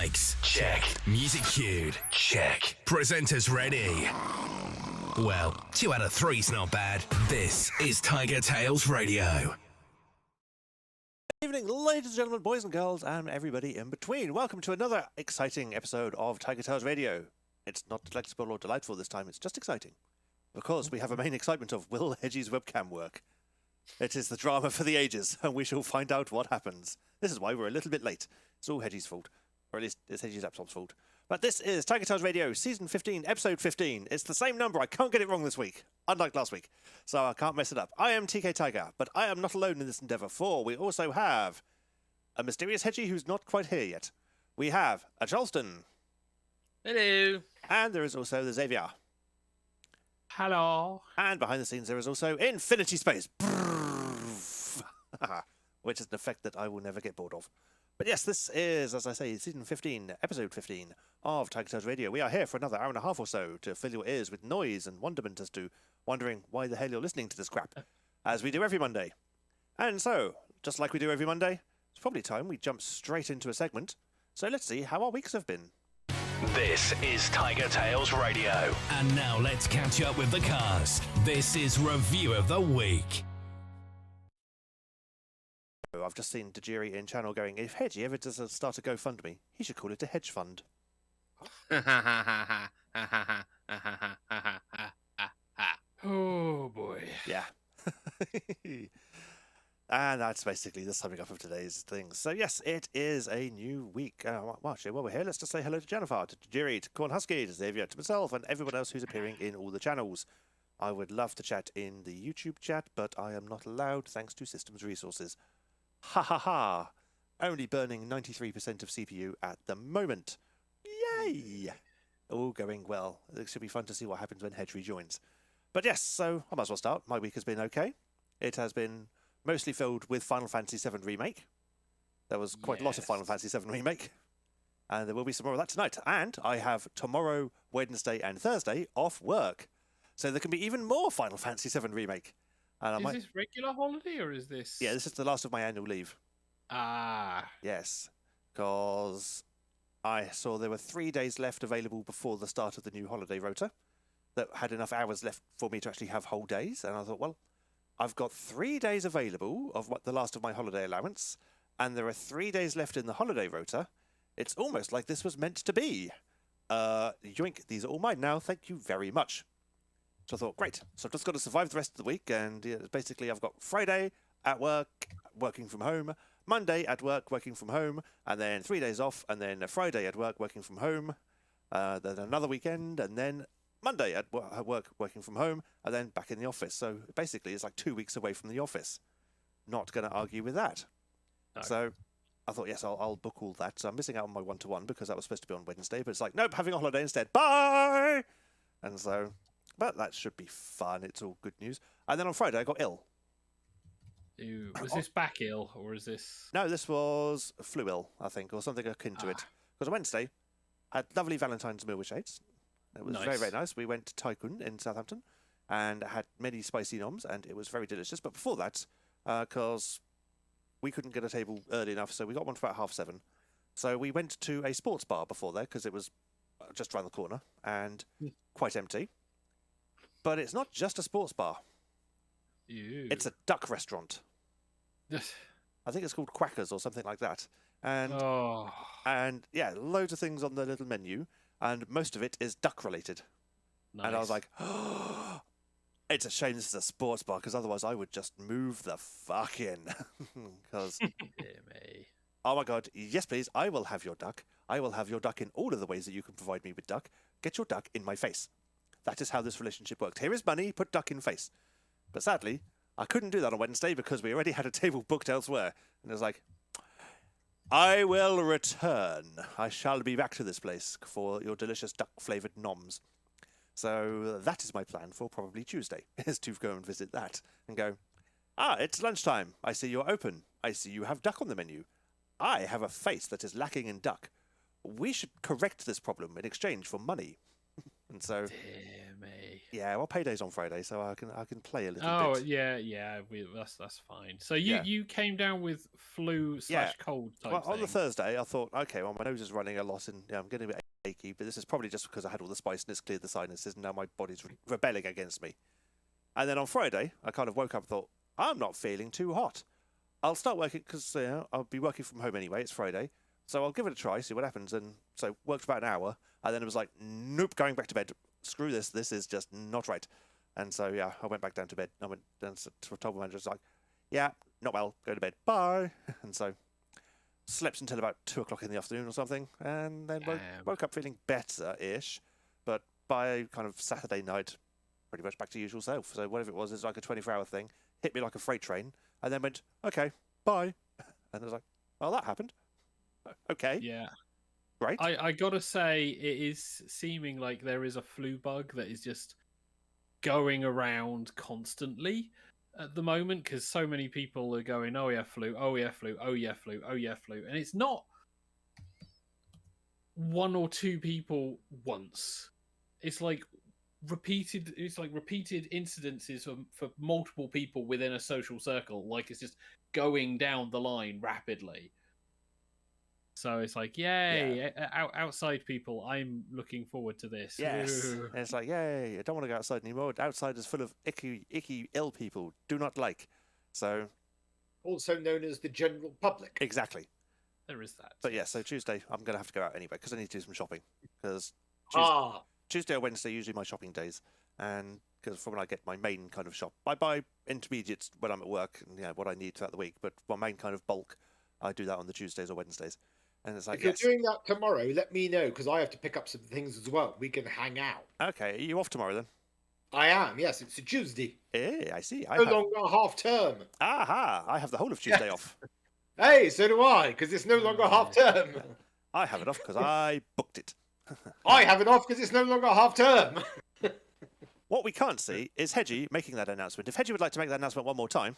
Mics, check. Music cued, check. Presenters ready. Well, 2 out of 3's not bad. This is TigerTails Radio. Good evening, ladies and gentlemen, boys and girls, and everybody in between. Welcome to another exciting episode of TigerTails Radio. It's not delectable or delightful this time, it's just exciting. Because we have a main excitement of will Hedgie's webcam work? It is the drama for the ages, and we shall find out what happens. This is why we're a little bit late. It's all Hedgie's fault. Or at least it's Hedgie's laptop's fault. But this is TigerTails Radio, Season 15, Episode 15. It's the same number. I can't get it wrong this week, unlike last week. So I can't mess it up. I am TK Tiger, but I am not alone in this endeavour, for we also have a mysterious Hedgie who's not quite here yet. We have a Charleston. Hello. And there is also the Xavier. Hello. And behind the scenes there is also Infinity Space. Which is an effect that I will never get bored of. But yes, this is, as I say, Season 15, Episode 15 of TigerTails Radio. We are here for another hour and a half or so to fill your ears with noise and wonderment as to wondering why the hell you're listening to this crap, as we do every Monday. And so, just like we do every Monday, it's probably time we jump straight into a segment. So let's see how our weeks have been. This is TigerTails Radio. And now let's catch up with the cast. This is Review of the Week. I've just seen Tajiri in channel going, if Hedgie ever does start a GoFundMe, he should call it a hedge fund. Oh boy. Yeah. And that's basically the summing up of today's things. So yes, it is a new week. Well, actually, while we're here, let's just say hello to Jennifer, to Tajiri, to Corn Husky, to Xavier, to myself, and everyone else who's appearing in all the channels. I would love to chat in the YouTube chat, but I am not allowed thanks to systems resources. Ha ha ha! Only burning 93% of CPU at the moment. Yay! All going well. It should be fun to see what happens when Hedge rejoins. But yes, so I might as well start. My week has been okay. It has been mostly filled with Final Fantasy VII Remake. There was quite a lot of Final Fantasy VII Remake. And there will be some more of that tonight. And I have tomorrow, Wednesday and Thursday off work. So there can be even more Final Fantasy VII Remake. And is this regular holiday or is this... Yeah, this is the last of my annual leave. Ah. Yes, because I saw there were 3 days left available before the start of the new holiday rota that had enough hours left for me to actually have whole days. And I thought, well, I've got 3 days available of what the last of my holiday allowance, and there are 3 days left in the holiday rota. It's almost like this was meant to be. Yoink, these are all mine now. Thank you very much. So I thought, great. So I've just got to survive the rest of the week. And basically, I've got Friday at work, working from home, Monday at work, working from home, and then 3 days off, and then a Friday at work, working from home, then another weekend, and then Monday at work, working from home, and then back in the office. So basically, it's like 2 weeks away from the office. Not going to argue with that. No. So I thought, yes, I'll book all that. So I'm missing out on my one-to-one because that was supposed to be on Wednesday, but it's like, nope, having a holiday instead. Bye! And so... But that should be fun. It's all good news. And then on Friday, I got ill. Ew. Was this back ill, or is this... No, this was flu ill, I think, or something akin to it. Because on Wednesday, I had lovely Valentine's meal with Shades. It was very, very nice. We went to Tycoon in Southampton and had many spicy noms, and it was very delicious. But before that, because we couldn't get a table early enough, so we got one for about 7:30. So we went to a sports bar before there, because it was just around the corner and quite empty. But it's not just a sports bar. Ew. It's a duck restaurant. I think it's called Quackers or something like that. And yeah, loads of things on the little menu, and most of it is duck related. Nice. And I was like, oh, it's a shame this is a sports bar, because otherwise I would just move the fuck in. Because, oh my god, yes please, I will have your duck. I will have your duck in all of the ways that you can provide me with duck. Get your duck in my face. That is how this relationship worked. Here is money, put duck in face. But sadly, I couldn't do that on Wednesday because we already had a table booked elsewhere. And it was like, I will return. I shall be back to this place for your delicious duck-flavoured noms. So that is my plan for probably Tuesday, is to go and visit that and go, it's lunchtime. I see you're open. I see you have duck on the menu. I have a face that is lacking in duck. We should correct this problem in exchange for money. And so, dear me. Yeah, well, payday's on Friday, so I can play a little bit. Oh yeah, that's fine. So you came down with flu slash cold type Well, thing. on the Thursday, I thought, okay, well, my nose is running a lot and I'm getting a bit achy, but this is probably just because I had all the spice and it's cleared the sinuses and now my body's rebelling against me. And then on Friday, I kind of woke up and thought, I'm not feeling too hot. I'll start working because I'll be working from home anyway. It's Friday. So I'll give it a try, see what happens. And so worked about an hour. And then it was like, nope, going back to bed. Screw this. This is just not right. And so, yeah, I went back down to bed. I went down to told my manager, like, yeah, not well, go to bed. Bye. And so slept until about 2 o'clock in the afternoon or something. And then woke up feeling better-ish. But by kind of Saturday night, pretty much back to usual self. So whatever it was like a 24-hour thing. Hit me like a freight train. And then went, okay, bye. And I was like, well, that happened. Okay. Yeah. Right. I gotta say, it is seeming like there is a flu bug that is just going around constantly at the moment, because so many people are going, oh yeah, flu, oh yeah, flu, oh yeah, flu, oh yeah, flu. And it's not one or two people once. It's like repeated incidences for multiple people within a social circle. Like it's just going down the line rapidly. So it's like, yay, outside people, I'm looking forward to this. Yes. And it's like, yay, I don't want to go outside anymore. Outside is full of icky, ill people. Do not like. So. Also known as the general public. Exactly. There is that. But yeah, so Tuesday, I'm going to have to go out anyway because I need to do some shopping. Because Tuesday or Wednesday are usually my shopping days. And because from when I get my main kind of shop, I buy intermediates when I'm at work and what I need throughout the week. But my main kind of bulk, I do that on the Tuesdays or Wednesdays. And it's like, if you're doing that tomorrow, let me know, because I have to pick up some things as well. We can hang out. Okay, are you off tomorrow then? I am, yes. It's a Tuesday. Yeah, I see. No longer half term. Aha, I have the whole of Tuesday off. Hey, so do I, because it's no longer half term. I have it off because I booked it. I have it off because it's no longer half term. What we can't see is Hedgie making that announcement. If Hedgie would like to make that announcement one more time.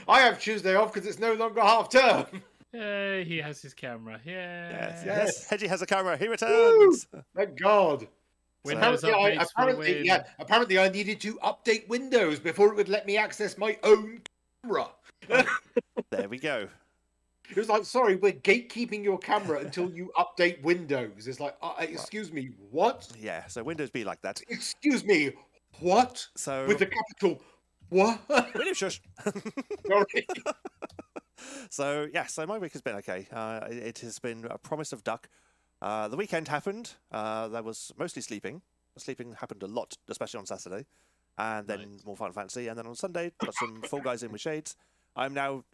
I have Tuesday off because it's no longer half term. Yeah, he has his camera. Yeah. Yes. Hedgie has a camera. He returns. Woo! Thank God. Apparently I needed to update Windows before it would let me access my own camera. There we go. It was like, sorry, we're gatekeeping your camera until you update Windows. It's like, excuse me, what? Yeah, so Windows be like that. Excuse me, what? So with the capital, what? William, shush. Sorry. So my week has been okay. It has been a promise of duck. The weekend happened. There was mostly sleeping. Sleeping happened a lot, especially on Saturday. And then more Final Fantasy. And then on Sunday, got some Fall Guys in with Shades. I'm now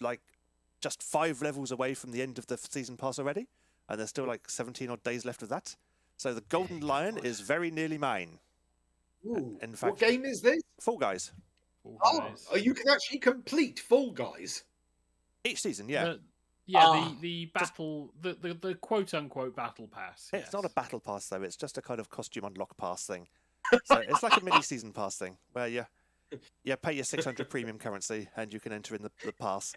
just 5 levels away from the end of the season pass already. And there's still 17 odd days left of that. So the Golden Lion is very nearly mine. Ooh, in fact, what game is this? Fall Guys. Oh, you can actually complete Fall Guys. Each season, yeah. The battle, the quote unquote battle pass. It's not a battle pass though. It's just a kind of costume unlock pass thing. So it's like a mini season pass thing where you pay your 600 premium currency and you can enter in the pass,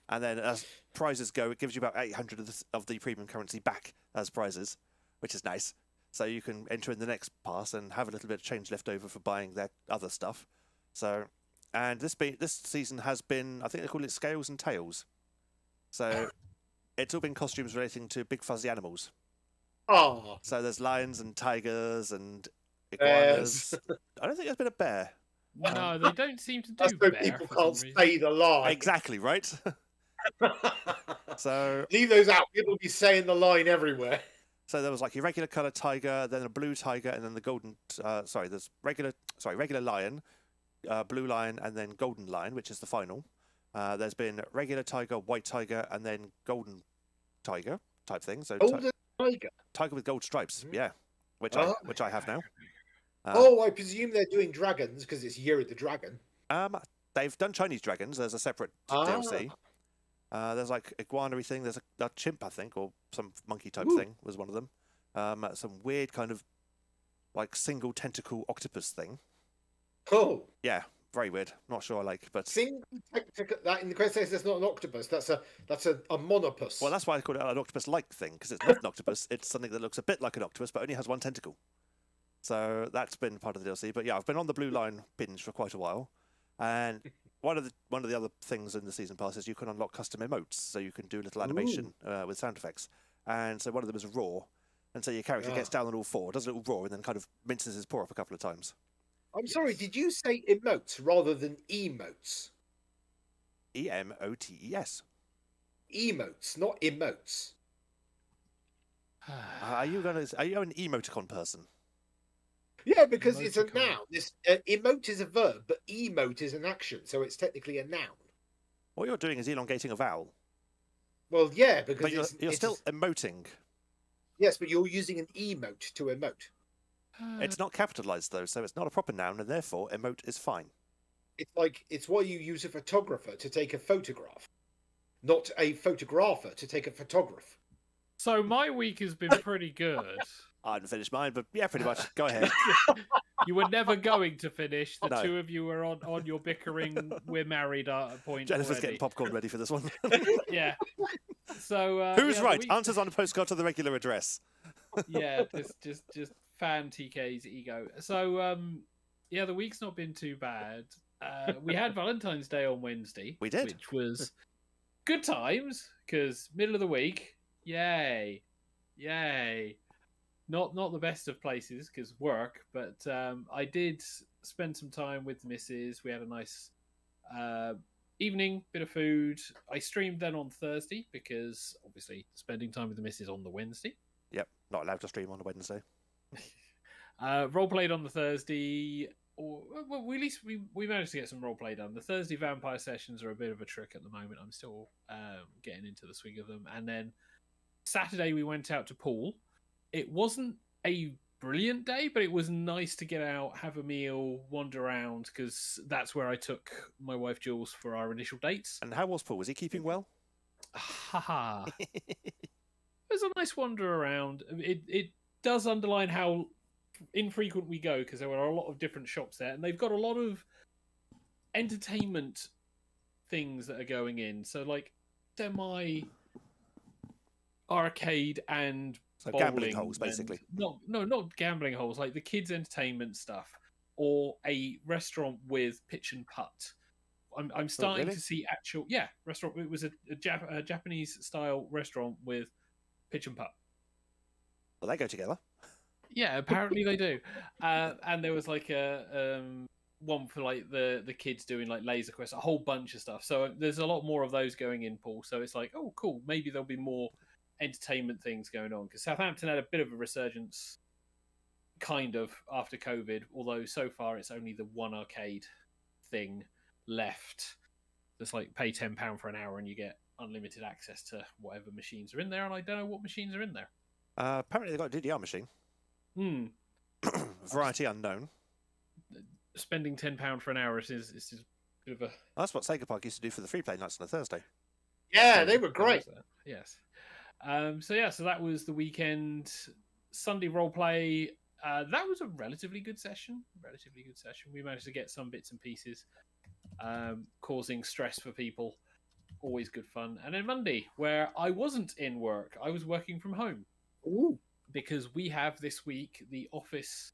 and then as prizes go, it gives you about 800 of the premium currency back as prizes, which is nice. So you can enter in the next pass and have a little bit of change left over for buying their other stuff. So. And this season has been, I think they call it Scales and Tails. So it's all been costumes relating to big fuzzy animals. Oh. So there's lions and tigers and iguanas. I don't think there's been a bear. No, they don't seem to do That's bear. So people can't say the line. Exactly, right? So leave those out. People will be saying the line everywhere. So there was your regular colour tiger, then a blue tiger, and then the golden. There's regular lion. Blue lion and then golden lion, which is the final. There's been regular tiger, white tiger, and then golden tiger type thing. So golden tiger with gold stripes, yeah, which I have now. I presume they're doing dragons because it's Year of the Dragon. They've done Chinese dragons. There's a separate DLC. There's iguana-y thing. There's a chimp, I think, or some monkey type thing was one of them. Some weird kind of single tentacle octopus thing. Cool. Yeah, very weird. Not sure I like, but that in the quest says it's not an octopus. That's a monopus. Well, that's why I call it an octopus-like thing, because it's not an octopus. It's something that looks a bit like an octopus, but only has one tentacle. So that's been part of the DLC. But yeah, I've been on the Blue Line binge for quite a while, and one of the other things in the season pass is you can unlock custom emotes, so you can do little animation with sound effects. And so one of them is a roar, and so your character gets down on all four, does a little roar, and then kind of minces his paw up a couple of times. I'm sorry, did you say emotes rather than emotes? EMOTES. Emotes, not emotes. Are you an emoticon person? Yeah, because it's a Emoticon. noun. This emote is a verb, but emote is an action, so it's technically a noun. What you're doing is elongating a vowel. Well, yeah, because But you're still emoting. Yes, but you're using an emote to emote. It's not capitalized, though, so it's not a proper noun, and therefore emote is fine. It's why you use a photographer to take a photograph, not a photographer to take a photograph. So my week has been pretty good. I haven't finished mine, but yeah, pretty much. Go ahead. You were never going to finish. The No. two of you were on your bickering, we're married point Jennifer's already. getting popcorn ready for this one. Yeah. So Who's yeah, right? the week- Answers on a postcard to the regular address. Yeah, just fan TK's ego. So yeah, the week's not been too bad. We had Valentine's Day on Wednesday. We did. Which was good times, because middle of the week. Yay. Not the best of places because work, but I did spend some time with the missus. We had a nice evening, bit of food. I streamed then on Thursday because obviously spending time with the missus on the Wednesday. Yep, not allowed to stream on a Wednesday. Role played on the Thursday, or well, at least we managed to get some role play done. The Thursday vampire sessions are a bit of a trick at the moment. I'm still getting into the swing of them. And then Saturday we went out to pool. It wasn't a brilliant day, but it was nice to get out, have a meal, wander around, because that's where I took my wife Jules for our initial dates. And how was Paul? Was he keeping well? Haha. It was a nice wander around. It does underline how infrequent we go, because there were a lot of different shops there, and they've got a lot of entertainment things that are going in. So like semi arcade and So bowling gambling holes, basically. not gambling holes, like the kids' entertainment stuff, or a restaurant with pitch and putt. I'm starting really? to see actual restaurant. It was a Japanese style restaurant with pitch and putt. Well, they go together. Yeah, apparently they do. And there was like a one for like the kids doing like laser quests, a whole bunch of stuff. So there's a lot more of those going in, Paul. So it's like, oh, cool. Maybe there'll be more entertainment things going on, because Southampton had a bit of a resurgence kind of after COVID, although so far it's only the one arcade thing left that's like pay £10 for an hour and you get unlimited access to whatever machines are in there, and I don't know what machines are in there. Apparently they've got a DDR machine. Variety unknown. Spending £10 for an hour is a bit of a... That's what Sega Park used to do for the free play nights on a Thursday. Yeah, they were great. Yes. So that was the weekend. Sunday roleplay. That was a relatively good session. We managed to get some bits and pieces, causing stress for people. Always good fun. And then Monday, where I wasn't in work, I was working from home. Ooh. Because we have this week the office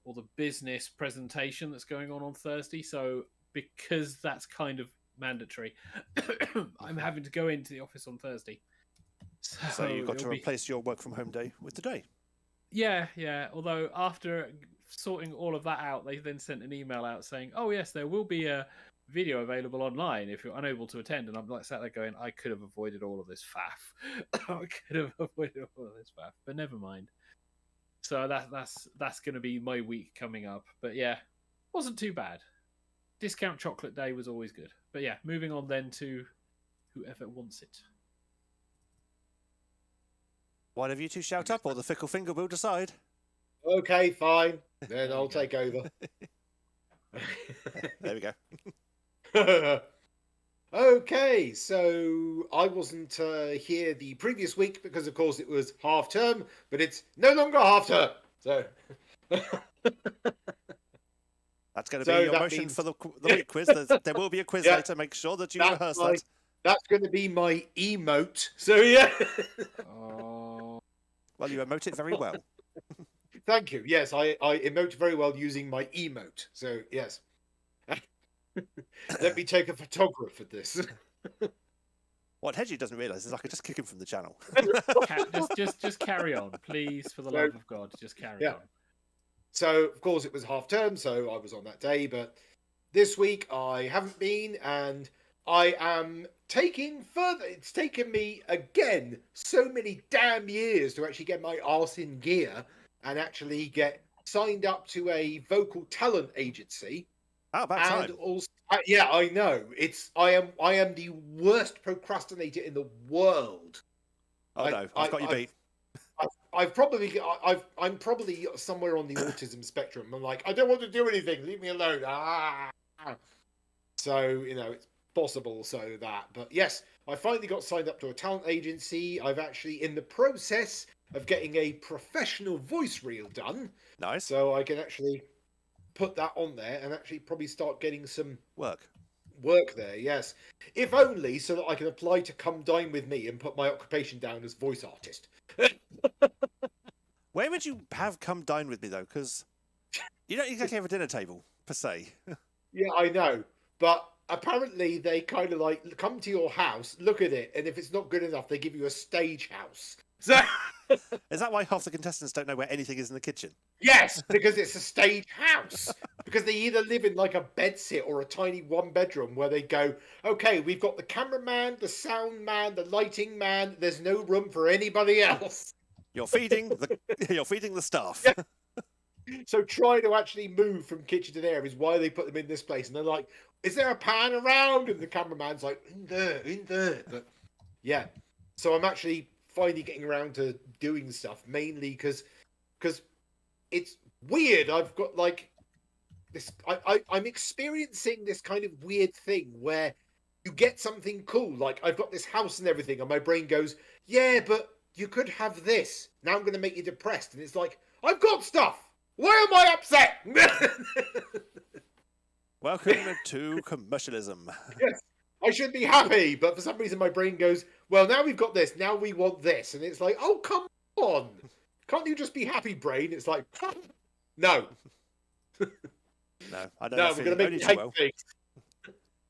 or the business presentation that's going on Thursday. So because that's kind of mandatory, I'm having to go into the office on Thursday. So you've got to replace your work from home day with today. Yeah. Although after sorting all of that out, they then sent an email out saying, "Oh yes, there will be a video available online if you're unable to attend." And I'm like sat there going, "I could have avoided all of this faff. But never mind." So that's going to be my week coming up. But yeah, wasn't too bad. Discount chocolate day was always good. But yeah, moving on then to whoever wants it. One of you two shout up, or the fickle finger will decide. Okay, fine. Then I'll take over. There we go. Okay, so I wasn't here the previous week because, of course, it was half term, but it's no longer half term. So That's going to be your motion for the week quiz. There will be a quiz later. Make sure that you rehearse that. That's going to be my emote. So yeah. Well, you emote it very well. Thank you. Yes, I emote very well using my emote. So yes. Let me take a photograph of this. What Hedgie doesn't realise is I could just kick him from the channel. Just carry on, please, for the So- love of God. Just carry on. So, of course, it was half term, so I was on that day. But this week I haven't been, and I am taking further. It's taken me, again, so many damn years to actually get my arse in gear and actually get signed up to a vocal talent agency. How about And time? also, yeah, I know. I am the worst procrastinator in the world. Oh no, I've got you beat. I'm probably somewhere on the autism spectrum. I'm like, I don't want to do anything. Leave me alone. So, it's possible so that. But yes, I finally got signed up to a talent agency. I've actually in the process of getting a professional voice reel done. Nice. So I can actually put that on there and actually probably start getting some Work. there. Yes. If only so that I can apply to come dine with me and put my occupation down as voice artist. Where would you have come dine with me though? Because you don't exactly have a dinner table per se. Yeah, I know. But apparently they kind of like come to your house, look at it, and if it's not good enough, they give you a stage house. So Is that why half the contestants don't know where anything is in the kitchen? yes, because it's a stage house. Because they either live in like a bedsit or a tiny one bedroom where they go, okay, we've got the cameraman, the sound man, the lighting man. There's no room for anybody else. You're feeding the staff. Yeah. So trying to actually move from kitchen to there is why they put them in this place. And they're like, is there a pan around? And the cameraman's like, in there. But yeah. So I'm actually finally getting around to doing stuff, mainly because it's weird. I've got like this, I'm experiencing this kind of weird thing where you get something cool. Like I've got this house and everything, and my brain goes, yeah, but you could have this. Now I'm going to make you depressed. And it's like, I've got stuff. Why am I upset? Welcome to commercialism. Yes, I should be happy, but for some reason my brain goes, well, now we've got this, now we want this. And it's like, oh, come on. Can't you just be happy, brain? It's like, no. No, I don't No, know. we're going to make only you too hate well. things.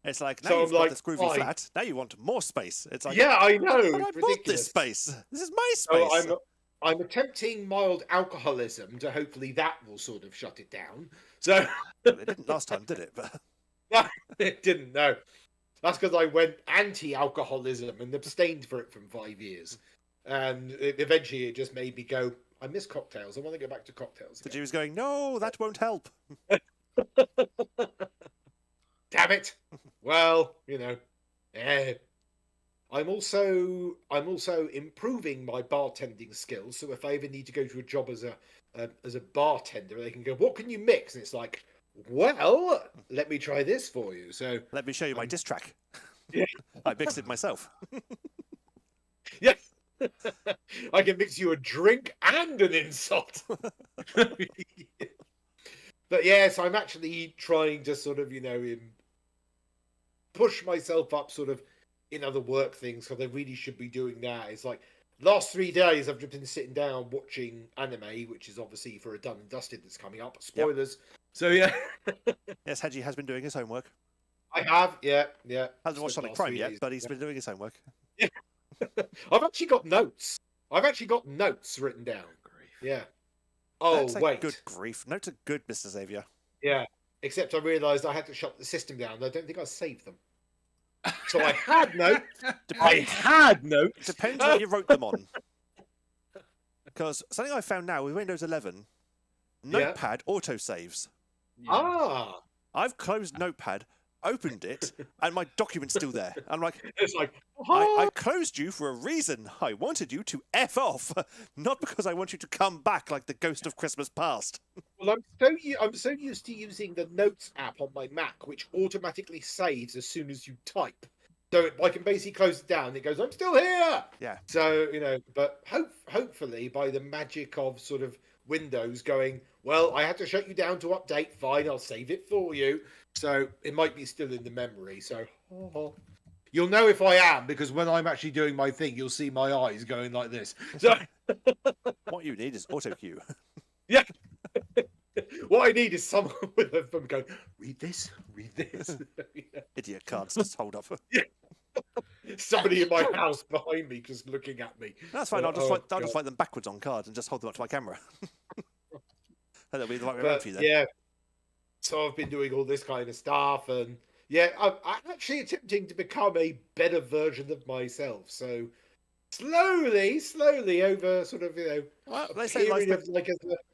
It's like, now So you've I'm got like, this groovy fine. flat, now you want more space. It's like, Yeah, I know. but I It's bought this ridiculous. space. This is my space. So I'm attempting mild alcoholism to hopefully that will sort of shut it down. So It didn't last time, did it? But no, it didn't. No, that's because I went anti-alcoholism and abstained for it from 5 years, and eventually it just made me go, I miss cocktails. I want to go back to cocktails. the Again. Jew was going, no, that won't help. Damn it. Well, I'm also improving my bartending skills. So if I ever need to go to a job as a bartender, they can go, what can you mix? And it's like, well, let me try this for you. So Let me show you my diss track. Yeah. I mixed it myself. yeah, I can mix you a drink and an insult. But yes, I'm actually trying to sort of, push myself up sort of in other work things because I really should be doing that. It's like last 3 days I've just been sitting down watching anime, which is obviously for a Done and Dusted that's coming up. Spoilers. Yep. So yeah. Yes, Hedgie has been doing his homework. I have, yeah. Hasn't watched Spent Sonic the last Prime 3 yet, days, but he's been doing his homework. I've actually got notes. Written down. Yeah. Oh, Notes are wait. Good grief. Notes are good, Mr. Xavier. Yeah. Except I realised I had to shut the system down. I don't think I saved them. So I had notes. Depends what you wrote them on. Because something I found now with Windows 11, Notepad autosaves. Yeah. Ah. I've closed Notepad, opened it, and my document's still there. I'm like, It's like, I closed you for a reason. I wanted you to F off, not because I want you to come back like the ghost of Christmas past. Well, I'm so used to using the Notes app on my Mac, which automatically saves as soon as you type. So I can basically close it down. It goes, I'm still here. Yeah. So but hopefully by the magic of sort of Windows going, well, I had to shut you down to update. Fine, I'll save it for you. So it might be still in the memory. So you'll know if I am, because when I'm actually doing my thing, you'll see my eyes going like this. So What you need is auto cue. yeah. What I need is someone with a phone going, read this. Yeah. Idiot cards just hold up. Somebody in my house behind me just looking at me. That's fine. Oh, I'll just write them backwards on cards and just hold them up to my camera. That'll be the right way around for you then. Yeah. So I've been doing all this kind of stuff, and yeah, I'm actually attempting to become a better version of myself. So slowly over sort of, Well, a they say life period of like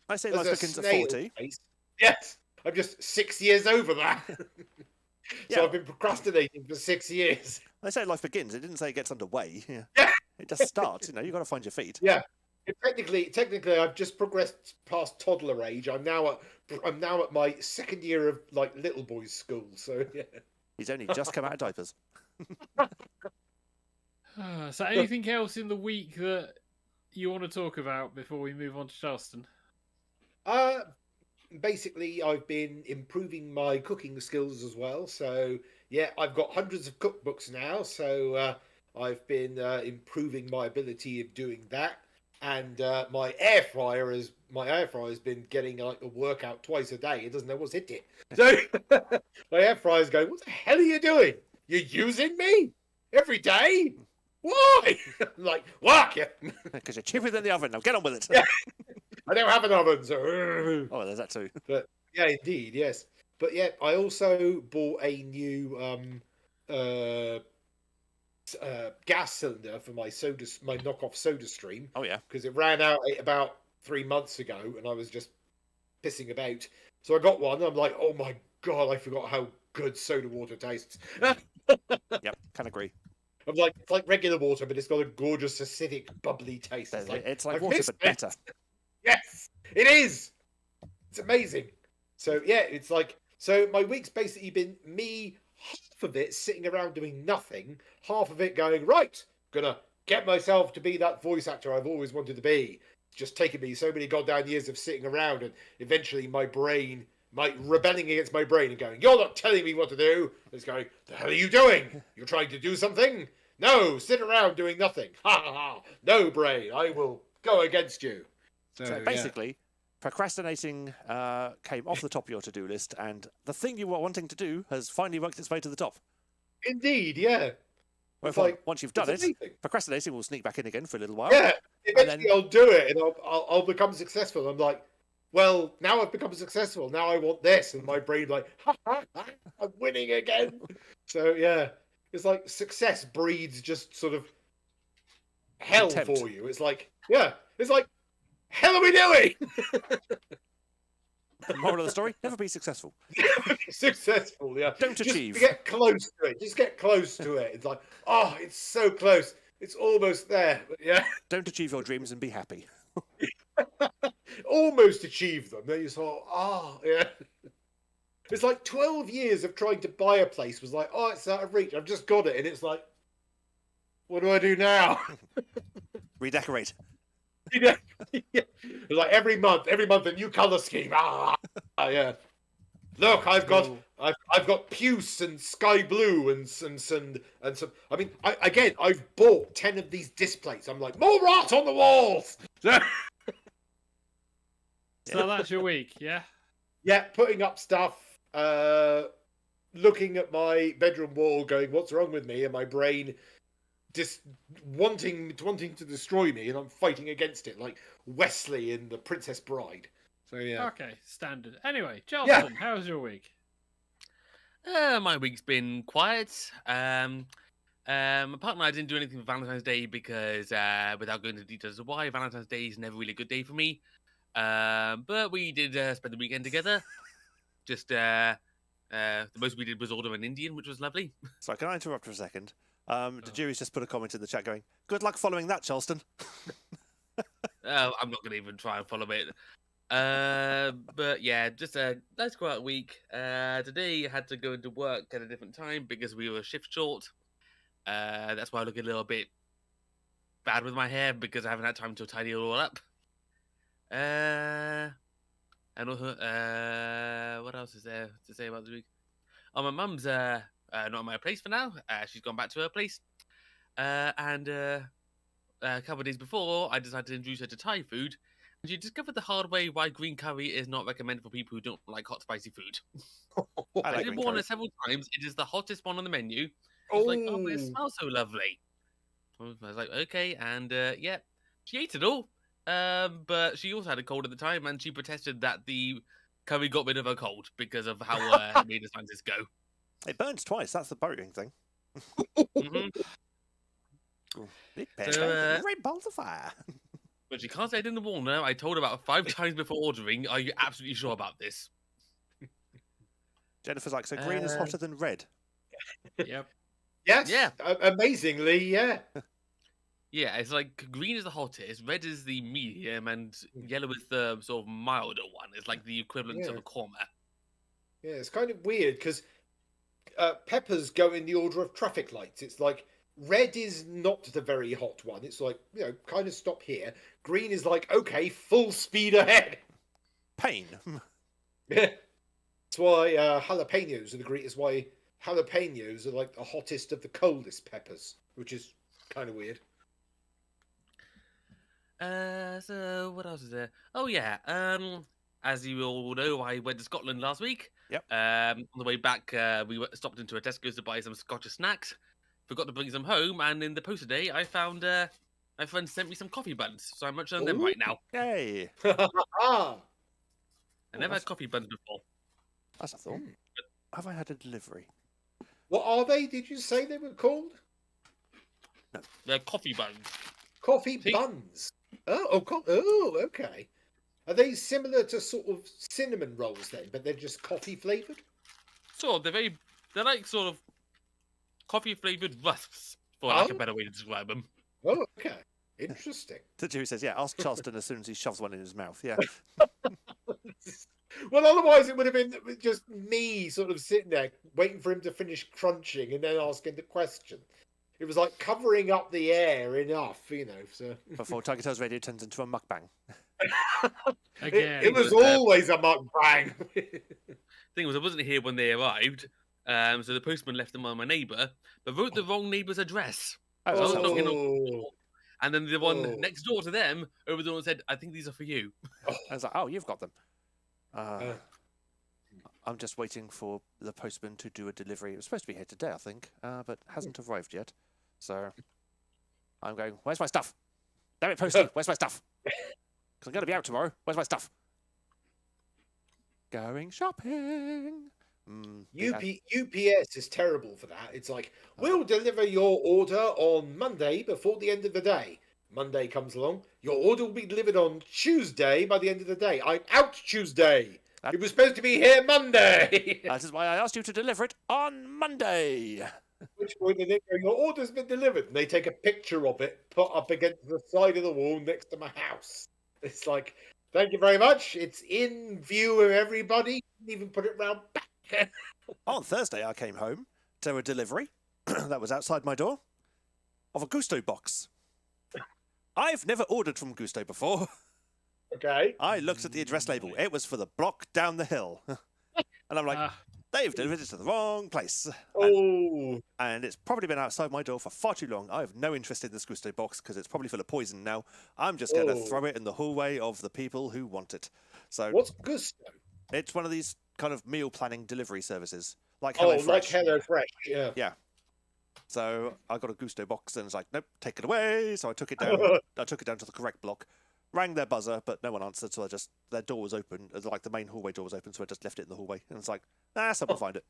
life as a begins at snail 40. pace. Yes, I'm just 6 years over that. Yeah. So I've been procrastinating for 6 years. They say life begins. It didn't say it gets underway. Yeah. Yeah. It just starts. You've got to find your feet. Yeah. Technically, I've just progressed past toddler age. I'm now at my second year of like little boys' school. So yeah. He's only just come out of diapers. So anything else in the week that you want to talk about before we move on to Charleston? Basically, I've been improving my cooking skills as well. So yeah, I've got hundreds of cookbooks now. So I've been improving my ability of doing that. And my air fryer has been getting like a workout twice a day. It doesn't know what's hit it. So my air fryer's going, what the hell are you doing? You're using me every day? Why? I'm like, whack you. Because you're cheaper than the oven. Now get on with it. Yeah. I don't have an oven, so. Oh, there's that too. But yeah, indeed, yes. But yeah, I also bought a new gas cylinder for my knockoff Soda Stream. Oh yeah. Because it ran out about 3 months ago, and I was just pissing about. So I got one. And I'm like, oh my god, I forgot how good soda water tastes. Yep, can agree. I'm like, it's like regular water, but it's got a gorgeous acidic, bubbly taste. It's like I've water, missed but it. better. Yes, it is. It's amazing. So yeah, it's like, so my week's basically been me, half of it sitting around doing nothing, half of it going, right, gonna get myself to be that voice actor I've always wanted to be. It's just taken me so many goddamn years of sitting around, and eventually rebelling against my brain and going, you're not telling me what to do. It's going, the hell are you doing? You're trying to do something? No, sit around doing nothing. Ha ha ha. No, brain, I will go against you. So basically, procrastinating came off the top of your to-do list, and the thing you were wanting to do has finally worked its way to the top. Indeed, yeah. Well, once you've done it, amazing. Procrastinating will sneak back in again for a little while. Yeah, eventually I'll do it, and I'll become successful. I'm like, well, now I've become successful. Now I want this, and my brain's like, ha ha ha, I'm winning again. So yeah, it's like success breeds just sort of hell Contempt. for you. It's like, yeah, it's like, hell are we doing? The moral of the story: never be successful. Successful, yeah. Don't just achieve. Get close to it. Just get close to it. It's like, oh, it's so close. It's almost there. But yeah. Don't achieve your dreams and be happy. Almost achieve them. Then you thought, yeah. It's like 12 years of trying to buy a place was like, oh, it's out of reach. I've just got it. And it's like, what do I do now? Redecorate. Yeah. It's like every month a new color scheme. Yeah. Look, I've got puce and sky blue and some. I mean, I've bought 10 of these displays. I'm like, more art on the walls. So that's your week, yeah? Yeah, putting up stuff, looking at my bedroom wall, going, what's wrong with me? And my brain just wanting to destroy me, and I'm fighting against it, like Wesley in The Princess Bride. So yeah. Okay, standard. Anyway, Charleston, how was your week? My week's been quiet. My partner and I didn't do anything for Valentine's Day because, without going into details of why, Valentine's Day is never really a good day for me. But we did spend the weekend together. Just the most we did was order an Indian, which was lovely. Sorry, can I interrupt for a second? The jury's just put a comment in the chat going, good luck following that, Charleston. I'm not going to even try and follow it. But yeah, just a nice quiet week. Today I had to go into work at a different time because we were shift short. That's why I look a little bit bad with my hair because I haven't had time to tidy it all up. And also, what else is there to say about the week? Oh, my mum's not at my place for now. She's gone back to her place. And a couple of days before, I decided to introduce her to Thai food. You discovered the hard way why green curry is not recommended for people who don't like hot, spicy food. I I like did green warn curry. her several times. It is the hottest one on the menu. She's like, oh, but it Oh. smells so lovely. I was like, okay, and yeah, she ate it all. But she also had a cold at the time, and she protested that the curry got rid of her cold because of how it made the scientists go. It burns twice. That's the Burger King thing. hmm It burns So, red balls of fire. But she can't say I didn't warn her. I told her about 5 times before ordering. Are you absolutely sure about this? Jennifer's like, so green is hotter than red. Yep. Yes. Yeah. Amazingly, yeah. Yeah, it's like green is the hottest, red is the medium, and yellow is the sort of milder one. It's like the equivalent of Yeah. a comma. Yeah, it's kind of weird because peppers go in the order of traffic lights. It's like red is not the very hot one. It's like, kind of stop here. Green is like, okay, full speed ahead. Pain. That's why jalapenos are the green. Is why jalapenos are like the hottest of the coldest peppers, which is kind of weird. So what else is there? Oh yeah. As you all know, I went to Scotland last week. Yep. On the way back, we stopped into a Tesco's to buy some Scottish snacks. Forgot to bring some home, and in the post today, I found my friend sent me some coffee buns, so I'm munching on them Ooh. right now. Yay. Ah, I never had coffee buns before. That's a thought. Have I had a delivery? what are they? Did you say they were called? They're coffee buns. Coffee See? buns. Oh, okay. Are they similar to sort of cinnamon rolls then, but they're just coffee flavored? Sort of. They're like sort of coffee flavored rusks, for like a better way to describe them. Oh, okay. Interesting. Who says, yeah, ask Charleston as soon as he shoves one in his mouth. Yeah. Well, otherwise it would have been just me sort of sitting there waiting for him to finish crunching and then asking the question. It was like covering up the air enough, so... Before TigerTails Radio turns into a mukbang. Again. It was always a mukbang. Thing was, I wasn't here when they arrived, so the postman left them on my neighbour, but wrote the wrong neighbour's address. Oh, So I was that's knocking helpful. on the door, and then the one Oh. next door to them over the door said, "I think these are for you." I was like, oh, you've got them. I'm just waiting for the postman to do a delivery. It was supposed to be here today, I think, but hasn't arrived yet. So I'm going, where's my stuff? Damn it, postman, where's my stuff? Because I'm going to be out tomorrow. Where's my stuff? Going shopping. UPS is terrible for that. It's like, we'll deliver your order on Monday before the end of the day. Monday comes along. Your order will be delivered on Tuesday by the end of the day. I'm out Tuesday. It was supposed to be here Monday. That is why I asked you to deliver it on Monday. Which point they go, your order's been delivered. And they take a picture of it, put up against the side of the wall next to my house. It's like, thank you very much. It's in view of everybody. Even put it round back. On Thursday, I came home to a delivery that was outside my door of a Gusto box. I've never ordered from Gusto before. Okay. I looked at the address label. It was for the block down the hill. And I'm like, they've delivered it to the wrong place. And it's probably been outside my door for far too long. I have no interest in this Gusto box because it's probably full of poison now. I'm just going to throw it in the hallway of the people who want it. So what's Gusto? It's one of these kind of meal planning delivery services. Like HelloFresh. Like HelloFresh, yeah. Yeah. So I got a Gusto box and it's like, nope, take it away. So I took it down. I took it down to the correct block. Rang their buzzer, but no one answered, so their door was open, like the main hallway door was open, so I just left it in the hallway. And it's like, someone will find it.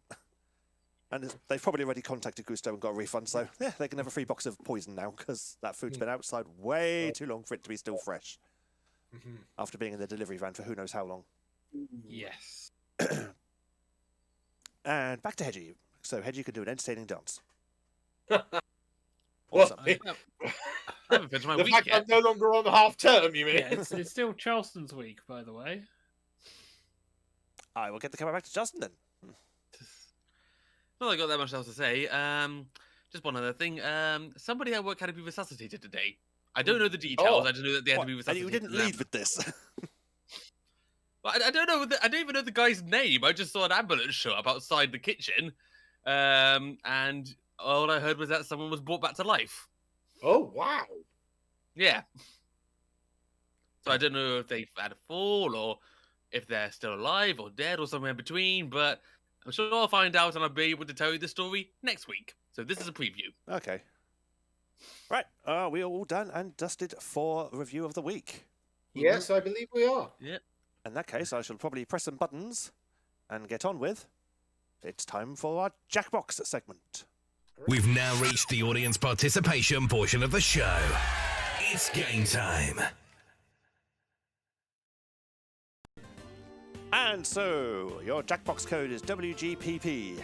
And they've probably already contacted Gusto and got a refund, so yeah, they can have a free box of poison now, because that food's been outside way too long for it to be still fresh. After being in the delivery van for who knows how long. Yes. And back to Hedgie. So Hedgie can do an entertaining dance. Well, Awesome. I haven't finished my the week fact yet. I'm no longer on half term, you mean? Yeah, it's still Charleston's week, by the way. I will get the camera back to Justin then. Not that I got that much else to say. Just one other thing. Somebody at work had to be resuscitated today. I don't know the details. I just know that they had to be And resuscitated. you didn't lead with this. Well, I don't know. I don't even know the guy's name. I just saw an ambulance show up outside the kitchen, and all I heard was that someone was brought back to life. Oh, wow. Yeah. So I don't know if they've had a fall or if they're still alive or dead or somewhere in between, but I'm sure I'll find out and I'll be able to tell you the story next week. So this is a preview. Okay. Right. Are we all done and dusted for review of the week? Yes, I believe we are. Yeah. In that case, I shall probably press some buttons and get on with. It's time for our Jackbox segment. We've now reached the audience participation portion of the show. It's game time. And so, your Jackbox code is WGPP.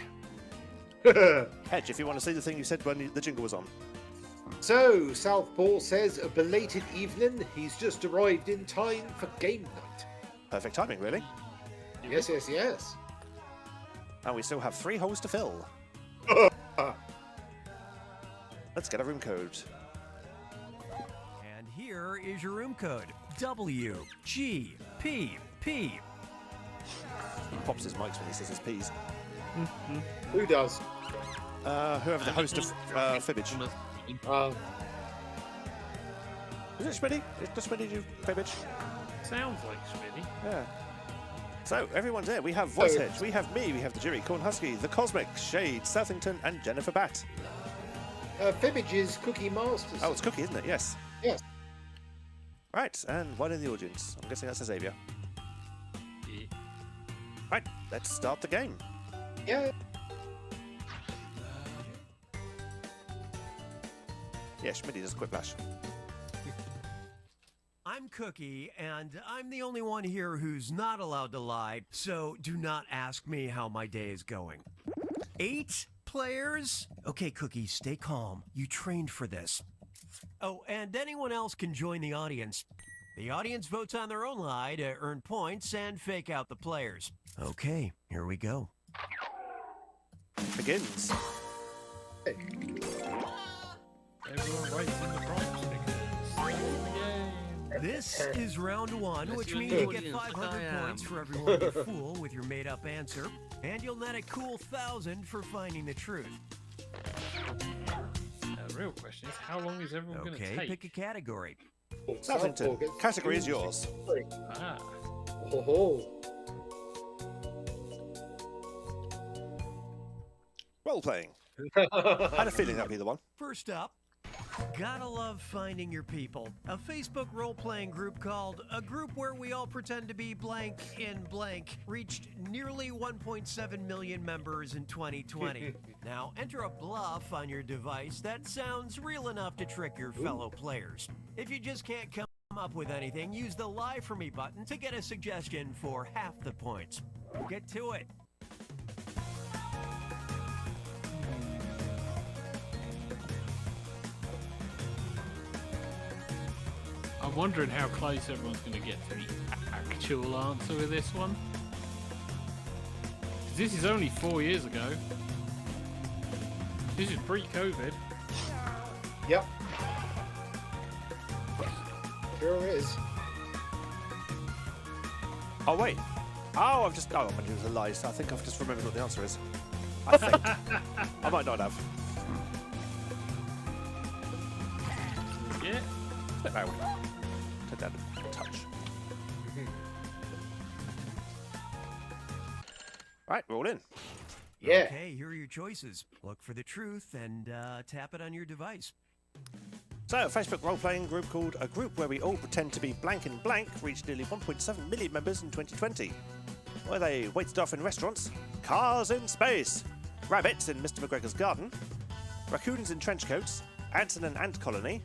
Hedge, if you want to say the thing you said when the jingle was on. So, Southpaw says, a belated evening. He's just arrived in time for game night. Perfect timing, really. Yes, yes, yes. And we still have 3 holes to fill. Let's get a room code. And here is your room code. WGPP. He pops his mics when he says his P's. Who does? Whoever the host of Fibbage. Is it Schmitty? Does Schmitty do Fibbage? Sounds like Schmitty. Yeah. So, everyone's there. We have Voice Hedge, we have me, we have the Jury, Corn Husky, the Cosmic, Shade, Southington, and Jennifer Batt. Fibbage is Cookie Masters. Oh, it's Cookie, isn't it? Yes. Yes. Right, and one in the audience. I'm guessing that's Xavier. Yeah. Right, let's start the game. Yeah. Yeah, Schmitty does Quiplash. I'm Cookie, and I'm the only one here who's not allowed to lie, so do not ask me how my day is going. 8 players? Okay, Cookie, stay calm. You trained for this. Oh, and anyone else can join the audience. The audience votes on their own lie to earn points and fake out the players. Okay, here we go. Begins. Everyone writes in the prompts because This is round 1, which means you get 500 points for everyone you fool with your made-up answer, and you'll net a cool 1,000 for finding the truth. The real question is, how long is everyone going to Okay, take? pick a category. Southington, category is yours. Ah, Oh. Role-playing. I had a feeling that'd be the one. First up, gotta love finding your people. A Facebook role-playing group called A Group Where We All Pretend to Be Blank in Blank reached nearly 1.7 million members in 2020. Now, enter a bluff on your device that sounds real enough to trick your fellow players. If you just can't come up with anything, use the Lie For Me button to get a suggestion for half the points. Get to it. I'm wondering how close everyone's going to get to the actual answer with this one. This is only 4 years ago. This is pre-COVID. Yep. Sure is. Oh, wait. Oh, I'm going to do the lies. I think I've just remembered what the answer is. I think. I might not have. Yeah. But no. Take that a touch. Right, we're all in. Yeah. Okay, here are your choices. Look for the truth and tap it on your device. So, a Facebook role-playing group called A Group Where We All Pretend to Be Blank in Blank reached nearly 1.7 million members in 2020. Where they waited off in restaurants, cars in space, rabbits in Mr. McGregor's garden, raccoons in trench coats, ants in an ant colony,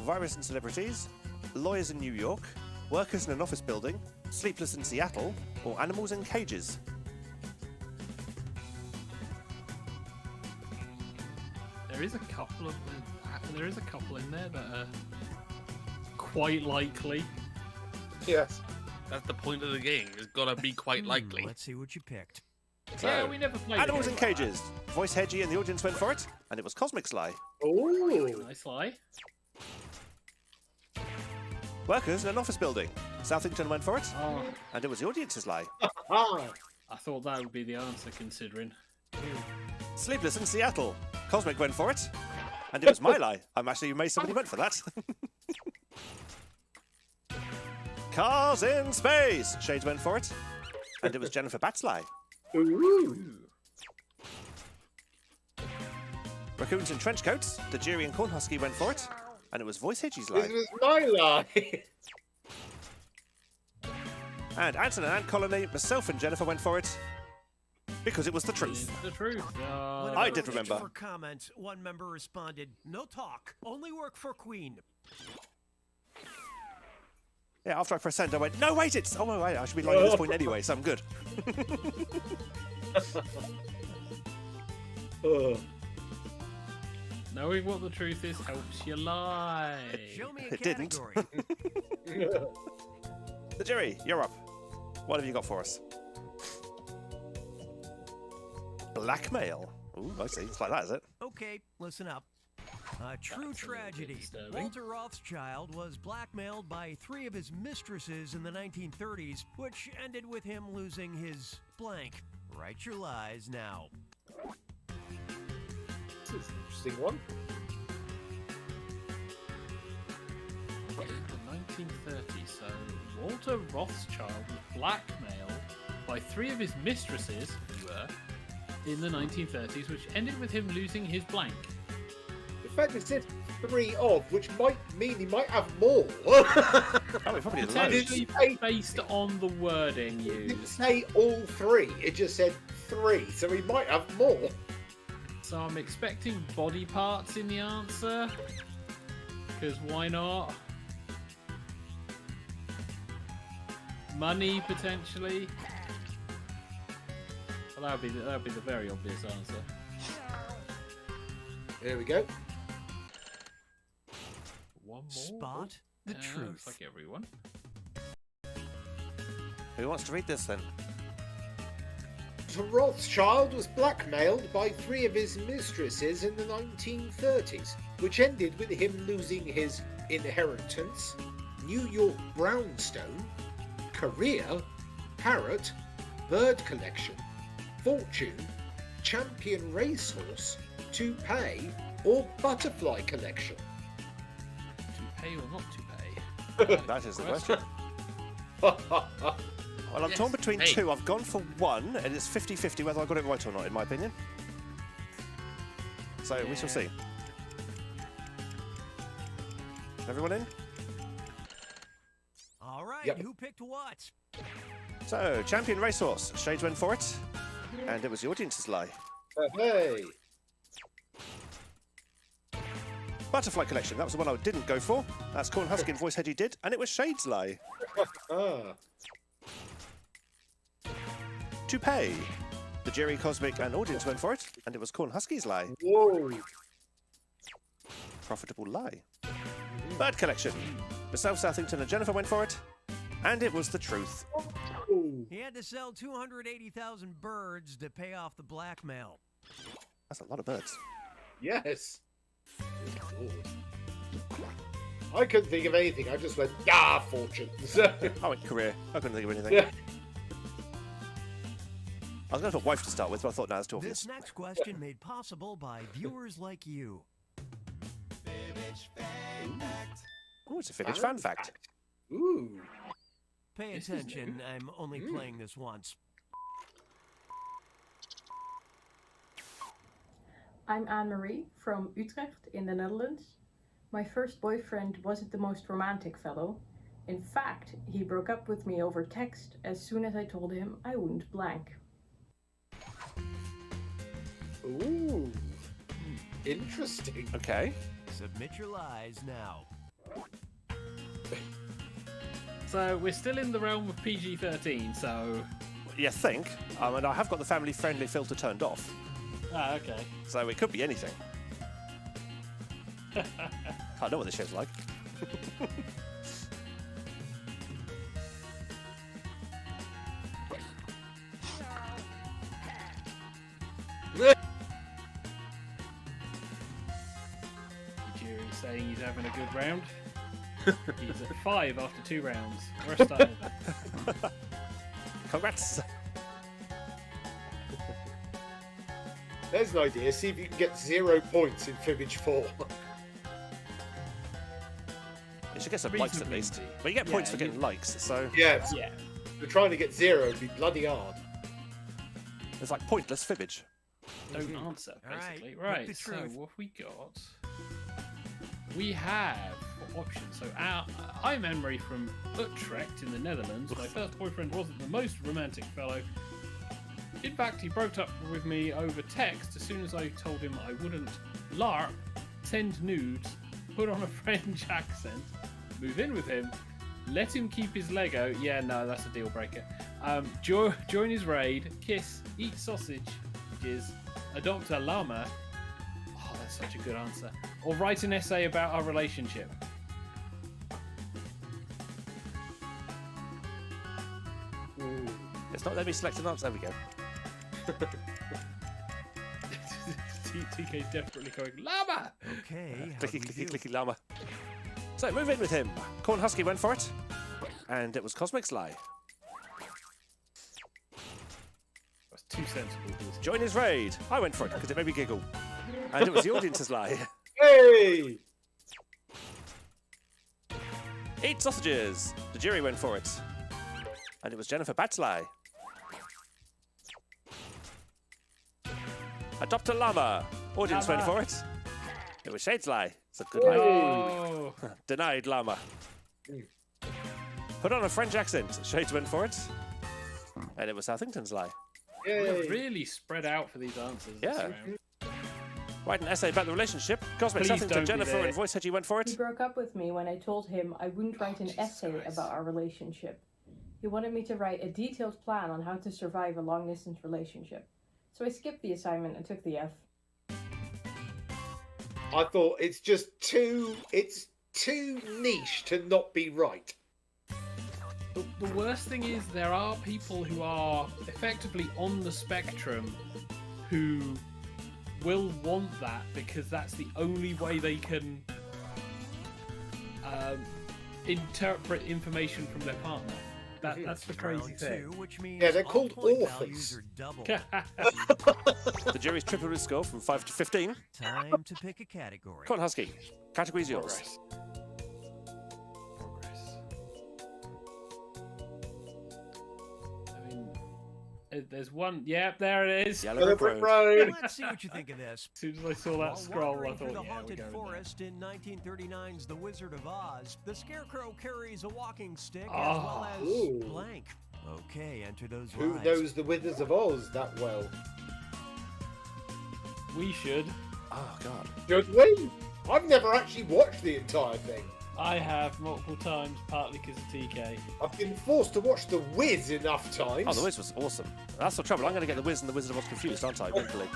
virus and celebrities, lawyers in New York, workers in an office building, sleepless in Seattle, or animals in cages. There is a couple in there that are quite likely. Yes. That's the point of the game. It's got to be quite likely. Let's see what you picked. So, Yeah, we never played animals it. in cages. Voice Hedgie and the audience went for it, and it was Cosmic Sly. Oh. Nice lie. Workers in an office building. Southington went for it, Oh, and it was the audience's lie. Ah. I thought that would be the answer considering. Sleepless in Seattle. Cosmic went for it, and it was my lie. I'm actually amazed somebody went for that. Cars in Space. Shades went for it. And it was Jennifer Batsley. Ooh. Raccoons in Trench Coats. The Jury and Cornhusky went for it. And it was Voice Hedgie's lie. This was my lie. And Anton and Ant Colony, myself and Jennifer went for it. Because it was the truth. It's the truth. When I it did was remember. For comment, one member responded, "No talk, only work for Queen." Yeah, after I pressed send, I went, no, wait, it's... Oh, wait, I should be lying at this point anyway, so I'm good. Knowing what the truth is helps you lie. Show me a It didn't. category. The Jury, you're up. What have you got for us? Blackmail. Ooh, I see. It's like that, is it? Okay, listen up. A true That's a little bit tragedy. disturbing. Walter Rothschild was blackmailed by 3 of his mistresses in the 1930s, which ended with him losing his blank. Write your lies now. This is an interesting one. The 1930s, so Walter Rothschild was blackmailed by 3 of his mistresses, who were, in the 1930s, which ended with him losing his blank. In fact, it said 3 of, which might mean he might have more. Oh, we probably did loads. Potentially based on the wording It didn't used. say all 3. It just said 3, so he might have more. So I'm expecting body parts in the answer. Because why not? Money, potentially. Well, that would be the very obvious answer. There we go. One more. Spot the Looks truth. like everyone. Who wants to read this then? Rothschild was blackmailed by 3 of his mistresses in the 1930s, which ended with him losing his inheritance, New York brownstone, career, parrot, bird collection, fortune, champion racehorse, toupee, or butterfly collection. To pay or not to pay? That is the question. Well, I'm torn between Hey. 2. I've gone for 1, and it's 50-50 whether I got it right or not, in my opinion. So we shall see. Everyone in? All right, Yep. who picked what? So, champion racehorse. Shades went for it. And it was the audience's lie. Hey. Butterfly collection. That was the one I didn't go for. That's Cornhusky and Voice Hedgie did. And it was Shades' lie. Ah. Toupee. The Jury, Cosmic, and audience went for it. And it was Cornhusky's lie. Whoa. Profitable lie. Bird collection. Myself, Southington, and Jennifer went for it. And it was the truth. Ooh. He had to sell 280,000 birds to pay off the blackmail. That's a lot of birds. Yes. Good Lord. I couldn't think of anything. I just went, fortune. Oh, wait, career. I couldn't think of anything. Yeah. I was going for wife to start with, but I thought, no, that's too obvious. This next question made possible by viewers like you. Oh, it's a Fibbage fan fact. Ooh. Pay This is attention, I'm only playing this once. I'm Anne-Marie from Utrecht in the Netherlands. My first boyfriend wasn't the most romantic fellow. In fact, he broke up with me over text as soon as I told him I wouldn't blank. Ooh. Interesting. Okay. Submit your lies now. So we're still in the realm of PG-13, so... You think. And I have got the family-friendly filter turned off. Ah, okay. So it could be anything. Can't know what this show's like. Jury saying he's having a good round. He's at 5 after 2 rounds. Worst time ever. Congrats. There's an idea. See if you can get 0 points in Fibbage 4. You should get some likes at Reasonably least. easy. But you get points for Yeah, getting likes, so Yeah, Yeah. we're trying to get 0 would be bloody hard. it's like pointless fibbage. Don't answer, All right, basically. pick Right, the so truth. what have we got? We have options. So I'm Emery from Utrecht in the Netherlands. My first boyfriend wasn't the most romantic fellow. In fact, he broke up with me over text as soon as I told him I wouldn't LARP, send nudes, put on a French accent, move in with him, let him keep his Lego. Yeah, no, that's a deal breaker. Join his raid, kiss, eat sausages, adopt a llama. Oh, that's such a good answer. Or write an essay about our relationship. It's not letting me select an answer. There we go. TK's desperately going, llama! Okay. how Clicky, do we clicky, do? clicky llama. So move in with him. Corn Husky went for it, and it was Cosmic Sly. That's too sensible. This. Join his raid. I went for it because it made me giggle, and it was the audience's lie. Hey! Eat sausages. The jury went for it, and it was Jennifer Batsley. Adopt a llama. Audience went Llama. for it. It was Shade's lie. It's a good lie. Oh, Denied llama. Put on a French accent. Shades went for it, and it was Southington's lie. we've really spread out for these answers. this Yeah. round. Write an essay about the relationship. Cosmic Please Southington, don't be Jennifer, there. and Voice Hedgie went for He it. broke up with me when I told him I wouldn't write an essay about our relationship. He wanted me to write a detailed plan on how to survive a long distance relationship. So I skipped the assignment and took the F. I thought it's too niche to not be right. The worst thing is there are people who are effectively on the spectrum who will want that because that's the only way they can interpret information from their partner. That's the crazy Round thing. 2, which means Yeah, they're all called point authors. values are double. The jury's tripled its score from 5 to 15. Time to pick a category. Corn Husky. Category's yours. Progress. I mean, there's one. Yep, there it is. Yellow Yellow Brick Brick Road. Road. Let's see what you think of this. As soon as I saw that While scroll, I wandering through thought, the yeah, we're haunted going there. forest in 1939's The Wizard of Oz, the Scarecrow carries a walking stick as Oh. well as Ooh. blank. Okay, enter those Who lies. knows the Wizards of Oz that well? We should. Oh, God. Should we? I've never actually watched the entire thing. I have multiple times, partly because of TK. I've been forced to watch The Wiz enough times. Oh, the Wiz was awesome. That's the trouble. I'm going to get the Wiz and the Wizard of Oz confused, aren't I, mentally?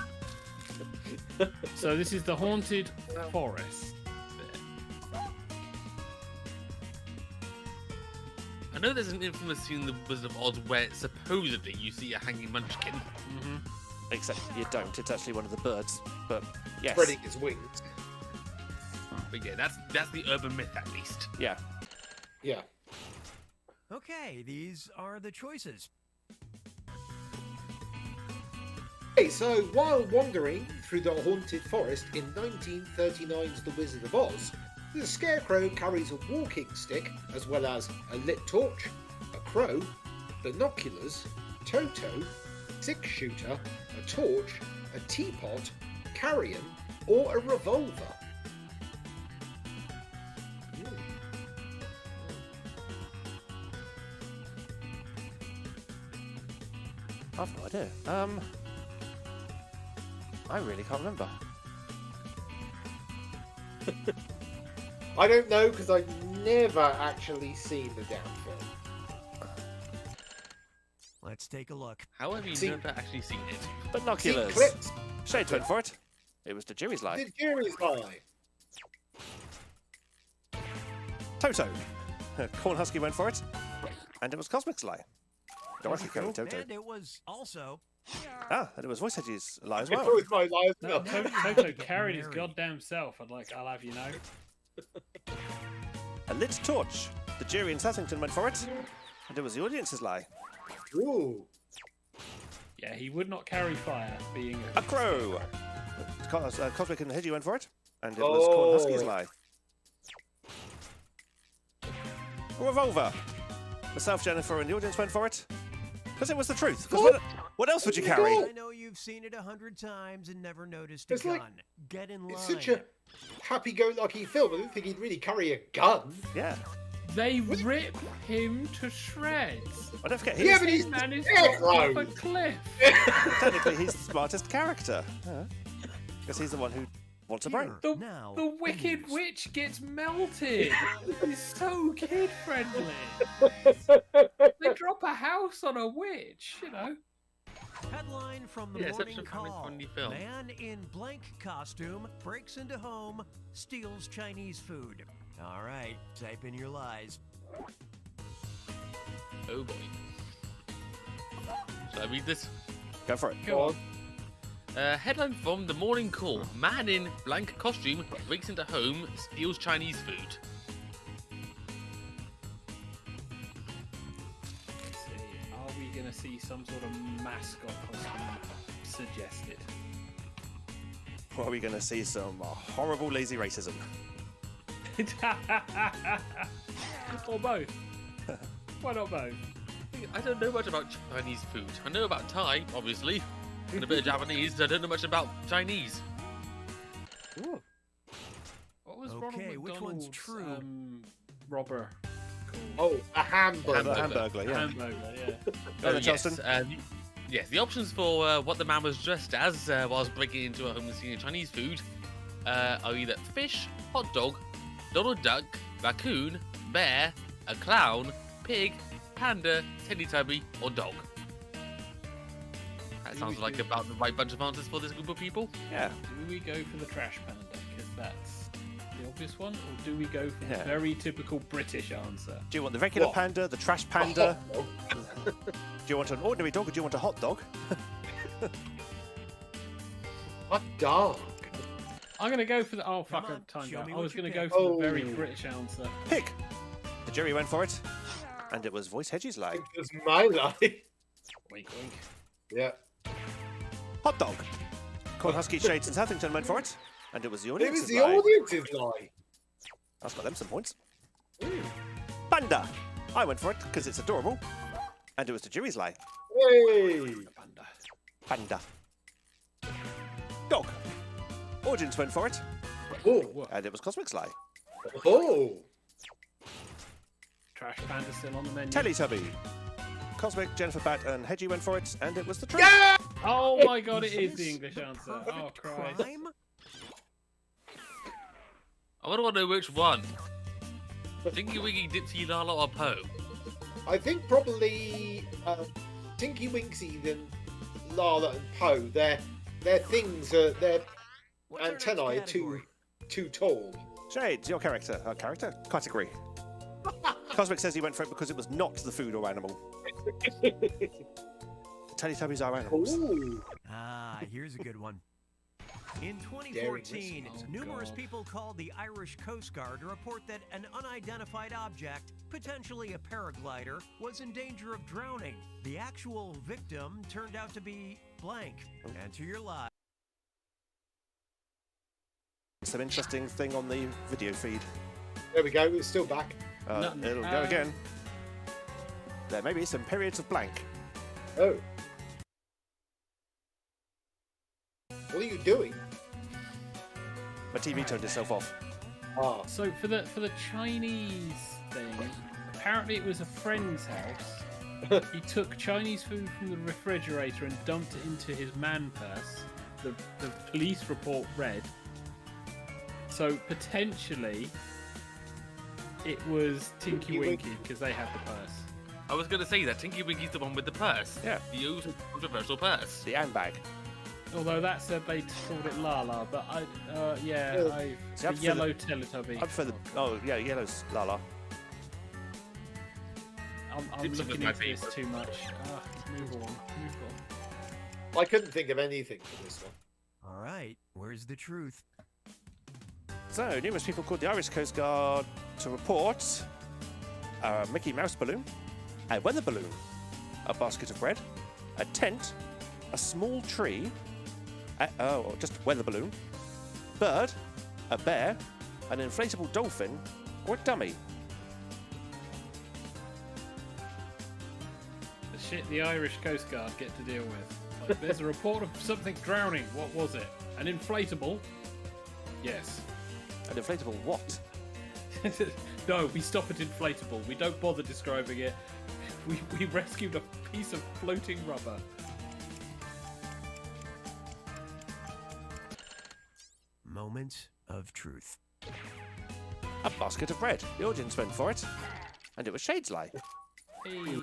So this is the haunted forest. I know there's an infamous scene in The Wizard of Oz where supposedly you see a hanging munchkin. Except you don't. It's actually one of the birds. But, yes. Spreading his wings. But yeah, that's the urban myth at least. Yeah. Yeah. Okay, these are the choices. Okay, so while wandering through the haunted forest in 1939's The Wizard of Oz, the Scarecrow carries a walking stick as well as a lit torch, a crow, binoculars, Toto, six-shooter, a torch, a teapot, carrion, or a revolver. I've no idea. I really can't remember. I don't know because I've never actually seen the damn film. Let's take a look. How have you See- never actually seen it? Seen Binoculars. clips. Shades went for it. It was the jury's lie. The jury's lie. Toto. Corn Husky went for it. And it was Cosmic's lie. Dorothy carried Toto. And it was also Ah, and it was Voice Hedgie's lie as It well. was my life. No, No. Toto carried his goddamn self. I'll have you know. A lit torch. The jury in Southington went for it. And it was the audience's lie. Ooh. Yeah, he would not carry fire, being A crow. Cosmic and Hedgie went for it. And it was Corn Husky's lie. A revolver. Myself, Jennifer, and the audience went for it. Because it was the truth. 'Cause what else would you carry? I know you've seen it 100 times and never noticed a It's like- gun. Get in line. It's such a happy-go-lucky film. I didn't think he'd really carry a gun. Yeah. They rip him to shreds. I don't forget, Yeah, but he's Man is dead, dropped off though. a cliff. technically he's the smartest character. Because he's the one who wants a brain. The, Now, the Wicked please. Witch gets melted. It's so kid friendly. They drop a house on a witch, you know. Headline from the Yeah, such morning a call. family-friendly film. Man in blank costume breaks into home, steals Chinese food. All right, type in your lies. Oh boy. Shall I read this? Go for it. Go on. Headline from the morning call. Man in blank costume breaks into home, steals Chinese food. Let's see. Are we going to see some sort of mascot costume suggested? Or are we going to see some horrible lazy racism? Or both. Why not both? I don't know much about Chinese food. I know about Thai, obviously, and a bit of Japanese. I don't know much about Chinese. Ooh. What was Okay, Ronald which McDonald's one's true? robber called? Oh, a hamburger. The Hamburglar, yeah. Hamburger, yeah. Go then, yes, Charleston. yes, the options for what the man was dressed as whilst breaking into a home and stealing Chinese food are either fish, hot dog, Donald Duck, raccoon, bear, a clown, pig, panda, Teletubby, or dog. That sounds like about the right bunch of answers for this group of people. Yeah. Do we go for the trash panda because that's the obvious one, or do we go for Yeah. the very typical British answer? Do you want the regular What? panda, the trash panda? Do you want an ordinary dog or do you want a hot dog? A dog. I'm gonna go for the. Oh fuck! Come on, Time show out. me I what was you gonna go picked. for the very Oh. British answer. Pig. The jury went for it. And it was Voice Hedges lie. It's my life. Wink, wink. Yeah. Hot dog. Cornhusker Shades and Southington went for it. And it was the It audience's was the lie. audience's lie. That's got them some points. Panda. I went for it because it's adorable. And it was the jury's lie. Hey. Panda. Panda. Dog. Audience went for it. Oh. And it was Cosmic's lie. Oh. Trash panda still on the menu. Teletubby. Cosmic, Jennifer Bat, and Hedgie went for it. And it was the truth. Yeah. Oh my god! It is Is the this English the answer. perfect Oh Christ! crime? I want to know which one. Tinky Winky, Dipsy, Lala, or Poe? I think probably Tinky Winksy and Lala and Poe. Their things are their What's our next antennae are category? too tall. Shades, your character. Category. Cosmic says he went for it because it was not the food or animal. Teletubbies are animals. Ooh. Ah, here's a good one. In Daring 2014, whistle. Oh, numerous God. people called the Irish Coast Guard to report that an unidentified object, potentially a paraglider, was in danger of drowning. The actual victim turned out to be blank. Answer your lie. Some interesting thing on the video feed. There we go. It's still back. No, It'll go again. There may be some periods of blank. Oh. What are you doing? My TV turned itself off. Ah. So for the Chinese thing, apparently it was a friend's house. He took Chinese food from the refrigerator and dumped it into his man purse. The police report read. So potentially, it was Tinky Tinky Winky because they had the purse. I was going to say that Tinky Winky's the one with the purse. Yeah. The also controversial purse. The handbag. Although that said they called it Lala, but See, the I'm for yellow Teletubby. I'm for the. Oh, yeah, yellow's Lala. I'm Dipsy was looking my into this favourite. too much. Move on. I couldn't think of anything for this one. All right, where's the truth? So, numerous people called the Irish Coast Guard to report a Mickey Mouse balloon, a weather balloon, a basket of bread, a tent, a small tree, just weather balloon, bird, a bear, an inflatable dolphin, or a dummy. shit the Irish Coast Guard get to deal with. Like, there's a report of something drowning. What was it? An inflatable? Yes. An inflatable what? No, we stop at inflatable. We don't bother describing it. We rescued a piece of floating rubber. Moment of truth. A basket of bread. The audience went for it. And it was Shade's lie. Hey.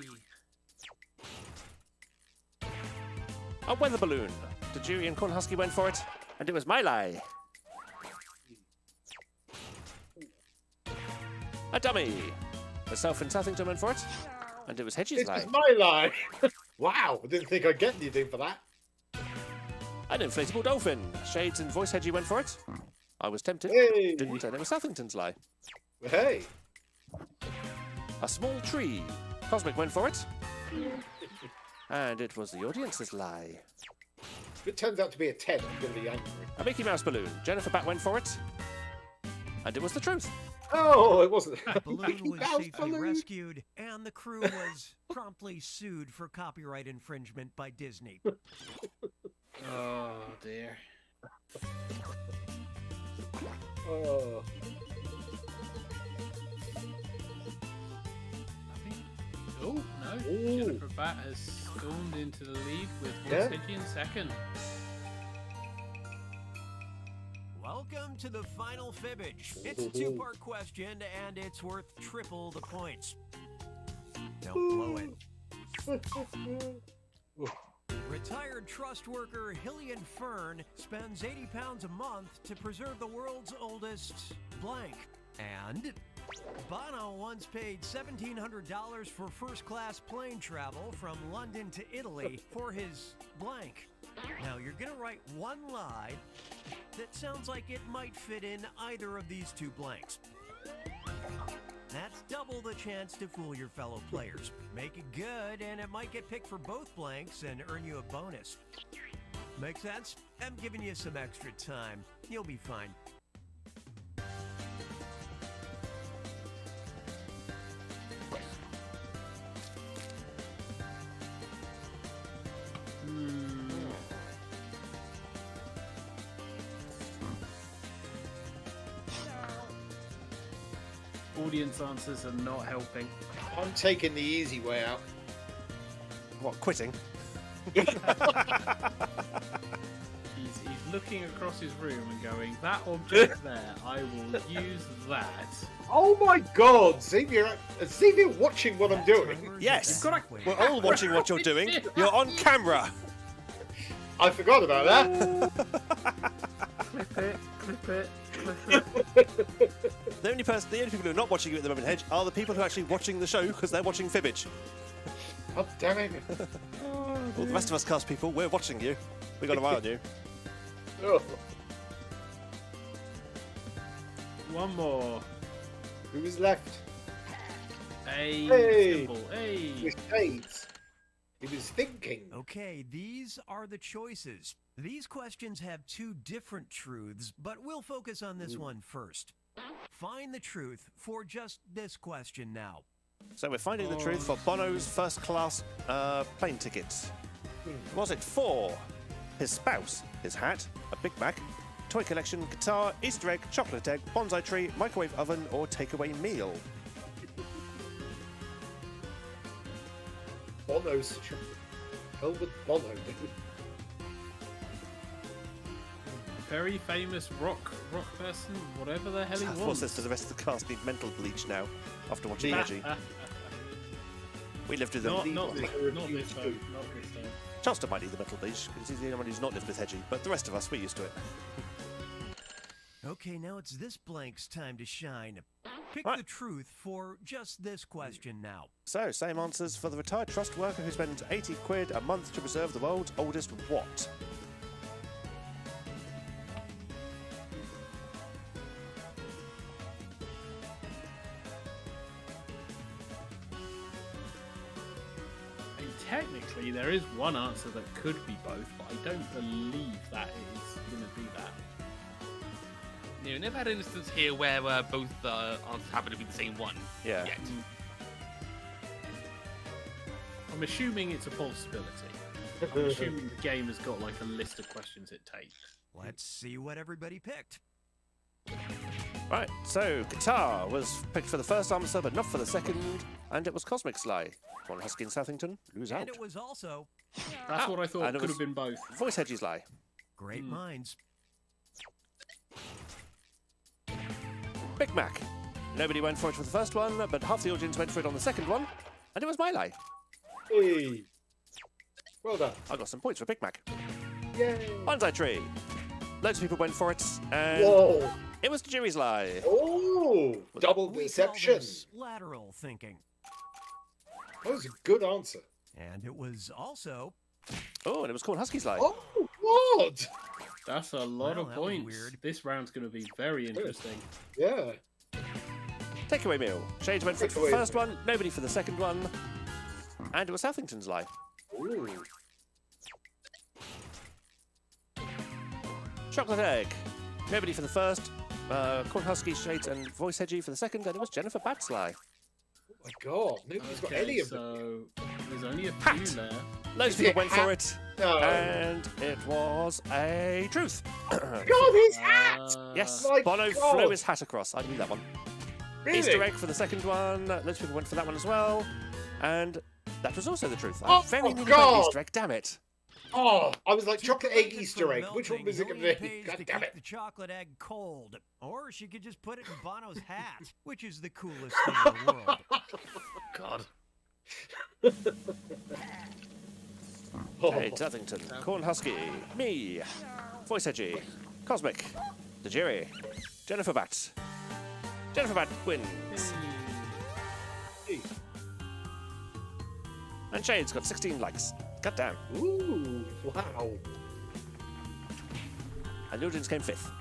A weather balloon. The jury and Cornhusky went for it. And it was my lie. A dummy. Myself and Southington went for it. And it was Hedges' This lie. was my lie. Wow, I didn't think I'd get anything for that. An inflatable dolphin. Shades and Voice Hedgie went for it. I was tempted. Hey. Didn't, and it was Southington's lie. Hey. A small tree. Cosmic went for it. And it was the audience's lie. If it turns out to be a 10, I'm going to be angry. A Mickey Mouse balloon. Jennifer Bat went for it. And it was the truth. Oh, it wasn't. Balloon was Mouse safely balloon. rescued, and the crew was promptly sued for copyright infringement by Disney. Oh dear. Oh. Oh no! Ooh. Jennifer Bat has stormed into the lead with Yeah. Voice Hedgie in second. Welcome to the final fibbage. It's a two-part question, and it's worth triple the points. Don't blow it. Retired trust worker Hillian Fern spends 80 pounds a month to preserve the world's oldest blank. And Bono once paid $1,700 for first-class plane travel from London to Italy for his blank. Now, you're going to write one lie that sounds like it might fit in either of these two blanks. That's double the chance to fool your fellow players. Make it good, and it might get picked for both blanks and earn you a bonus. Make sense? I'm giving you some extra time. You'll be fine. Audience answers are not helping. I'm taking the easy way out. What, quitting? He's looking across his room and going, "That object there, I will use that." Oh my god! Xavier watching what I'm doing. Yes. Exactly. We're all watching what you're doing. You're on camera. I forgot about that. Clip it, clip it, clip it. The only people who are not watching you at the moment, Hedge, are the people who are actually watching the show because they're watching Fibbage. God damn it. All the rest of us cast people, we're watching you. We got an eye on you. Oh. One more. Who is left? A Hey. symbol. Hey. With shades. He was thinking. Okay, these are the choices. These questions have two different truths, but we'll focus on this one first. Find the truth for just this question now. So we're finding the truth for Bono's first class plane tickets. Was it 4, his spouse, his hat, a Big Mac, toy collection, guitar, Easter egg, chocolate egg, bonsai tree, microwave oven, or takeaway meal? Bono's. Hell with Bono, dude. Very famous rock person, whatever the hell he Of was. course, the rest of the cast need mental bleach now after watching Reggie. We lived with them. Not this time. Not this time. Charleston might need the mental bleach because he's the only one who's not lived with Hedgie, but the rest of us, we're used to it. Okay, now it's this blank's time to shine. Pick Right. the truth for just this question now. So, same answers for the retired trust worker who spends 80 quid a month to preserve the world's oldest what? I mean, technically, there is one answer that could be both, but I don't believe that is going to be that. You know, never had an instance here where both answers happen to be the same one. Yeah. Yet. I'm assuming it's a possibility. I'm assuming the game has got like a list of questions it takes. Let's see what everybody picked. Right, so guitar was picked for the first answer, but not for the second, and it was Cosmic Sly. One Husky in Southington, lose out. And it was also That's what I thought. And it Could was- have been both. Voice Hedgie Sly. great minds. Big Mac. Nobody went for it for the first one, but half the audience went for it on the second one, and it was my lie. Hey. Well done. I got some points for Big Mac. Yay. Bonsai Tree. Loads of people went for it, and Whoa. it was Jerry's lie. Oh, double We call deception. this lateral thinking. That was a good answer. And it was also Oh, and it was Corn Husky's lie. Oh, what? That's a lot Well, of that was points. weird. This round's going to be very interesting. Yeah. Takeaway meal. Shades went for it for the Takeaway first one, nobody for the second one, and it was Southington's lie. Ooh. Chocolate egg. Nobody for the first, Corn Husky, Shades, and Voice Hedgie for the second, and it was Jennifer Bat's lie. Oh my God. Nobody's got any of them. so there's only a few Hat. left. Loads of Is people it went for hat? it, No. and it was a truth. God, his hat! Yes, my Bono God. flew his hat across. I knew that one. Really? Easter egg for the second one. Loads of people went for that one as well, and that was also the truth. Oh, I very nearly God. went Easter egg. Damn it! Oh, I was like To chocolate prevent egg it Easter from egg. Which one melting, was it going Julian to be? pays God to damn keep it. the chocolate egg cold. Or she could just put it in Bono's hat, which is the coolest thing in the world. God. Oh. Hey, Southington, Corn Husky, me, Voice Hedgie, Cosmic, the Jerry, Jennifer Bat. Jennifer Bat wins. Hey. And Shade's got 16 likes. God damn. Ooh, wow. And Nugent's came fifth.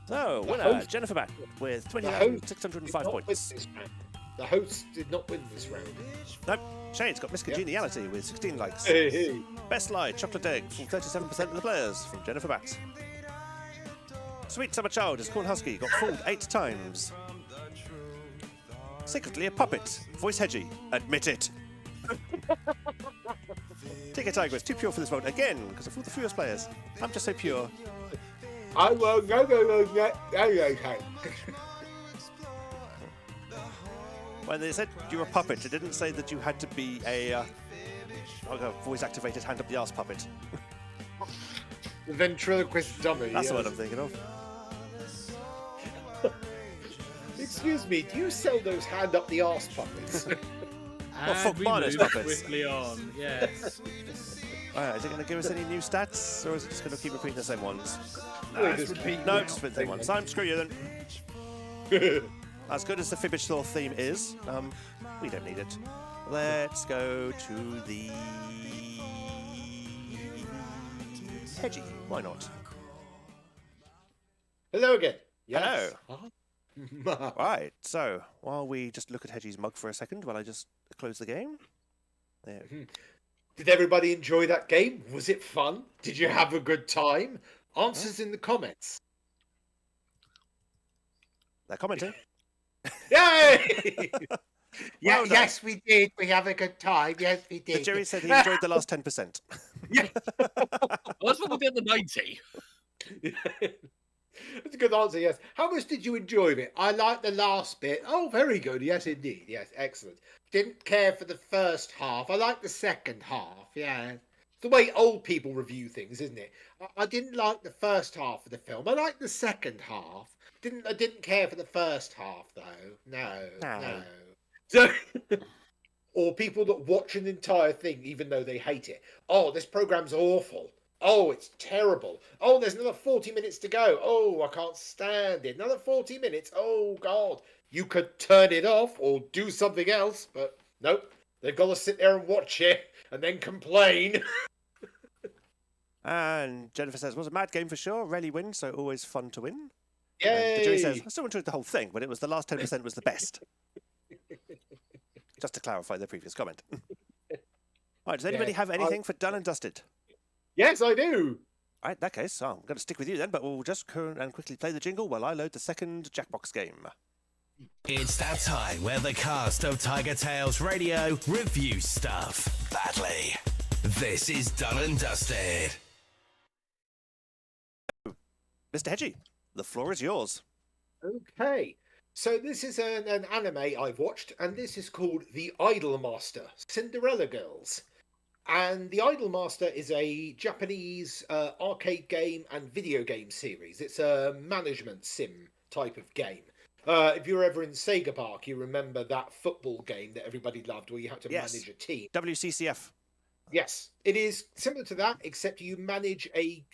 So, winner, host- Jennifer Bat with host 20,605 did not win points. this round. The host did not win this round. Nope, Shade's got Miscongeniality with 16 likes. Hey, hey. Best Lie, Chocolate Egg from 37% of the players from Jennifer Bat. Sweet Summer Child is Corn Husky, got fooled 8 times. Secretly a puppet, Voice Hedgie, admit it. Tiger is too pure for this vote again, because I fooled the fewest players. I'm just so pure. I will go. When they said you were a puppet, it didn't say that you had to be a voice-activated hand-up-the-arse puppet. The ventriloquist dummy. That's the yes. word I'm thinking of. Excuse me, do you sell those hand up the arse puppets? And fuck we Barney's move puppets. swiftly on. Yes. Is it going to give us any new stats, or is it just going to keep repeating the same ones? Let's repeat No, now. just repeat the same ones. So screw you then. As good as the Fibbage Thor theme is, we don't need it. Let's go to the Hedgie. Why not? Hello again. Yes. Right, so while we just look at Hedgie's mug for a second, while I just close the game. There. Did everybody enjoy that game? Was it fun? Did you have a good time? Answers in the comments. They're commenting. Yay! Yeah, well done. yes, we did. We have a good time. Yes, we The did. Jerry said he enjoyed the last 10%. Well, that's what we did the 90. That's a good answer, yes. How much did you enjoy it? I liked the last bit. Oh, very good. Yes, indeed. Yes, excellent. Didn't care for the first half. I liked the second half. Yeah. It's the way old people review things, isn't it? I didn't like the first half of the film. I liked the second half. I didn't care for the first half, though. No. No. So, or people that watch an entire thing even though they hate it. Oh, this program's awful. Oh, it's terrible. Oh, there's another 40 minutes to go. Oh, I can't stand it. Another 40 minutes. Oh, God. You could turn it off or do something else, but nope. They've got to sit there and watch it and then complain. And Jennifer says, was a mad game for sure. Rarely wins, so always fun to win. Yay! And the Jerry says, I still enjoyed the whole thing, but it was the last 10% was the best. Just to clarify the previous comment. Right, does anybody have anything for done and dusted? Yes, I do. All right, in that case, I'm going to stick with you then, but we'll just go and quickly play the jingle while I load the second Jackbox game. It's that time where the cast of TigerTails Radio review stuff badly. This is done and dusted. Mr. Hedgie, the floor is yours. Okay, so this is an anime I've watched, and this is called The Idolmaster, Cinderella Girls. And The Idolmaster is a Japanese arcade game and video game series. It's a management sim type of game. If you were ever in Sega Park, you remember that football game that everybody loved where you had to manage a team. WCCF. Yes, it is similar to that, except you manage a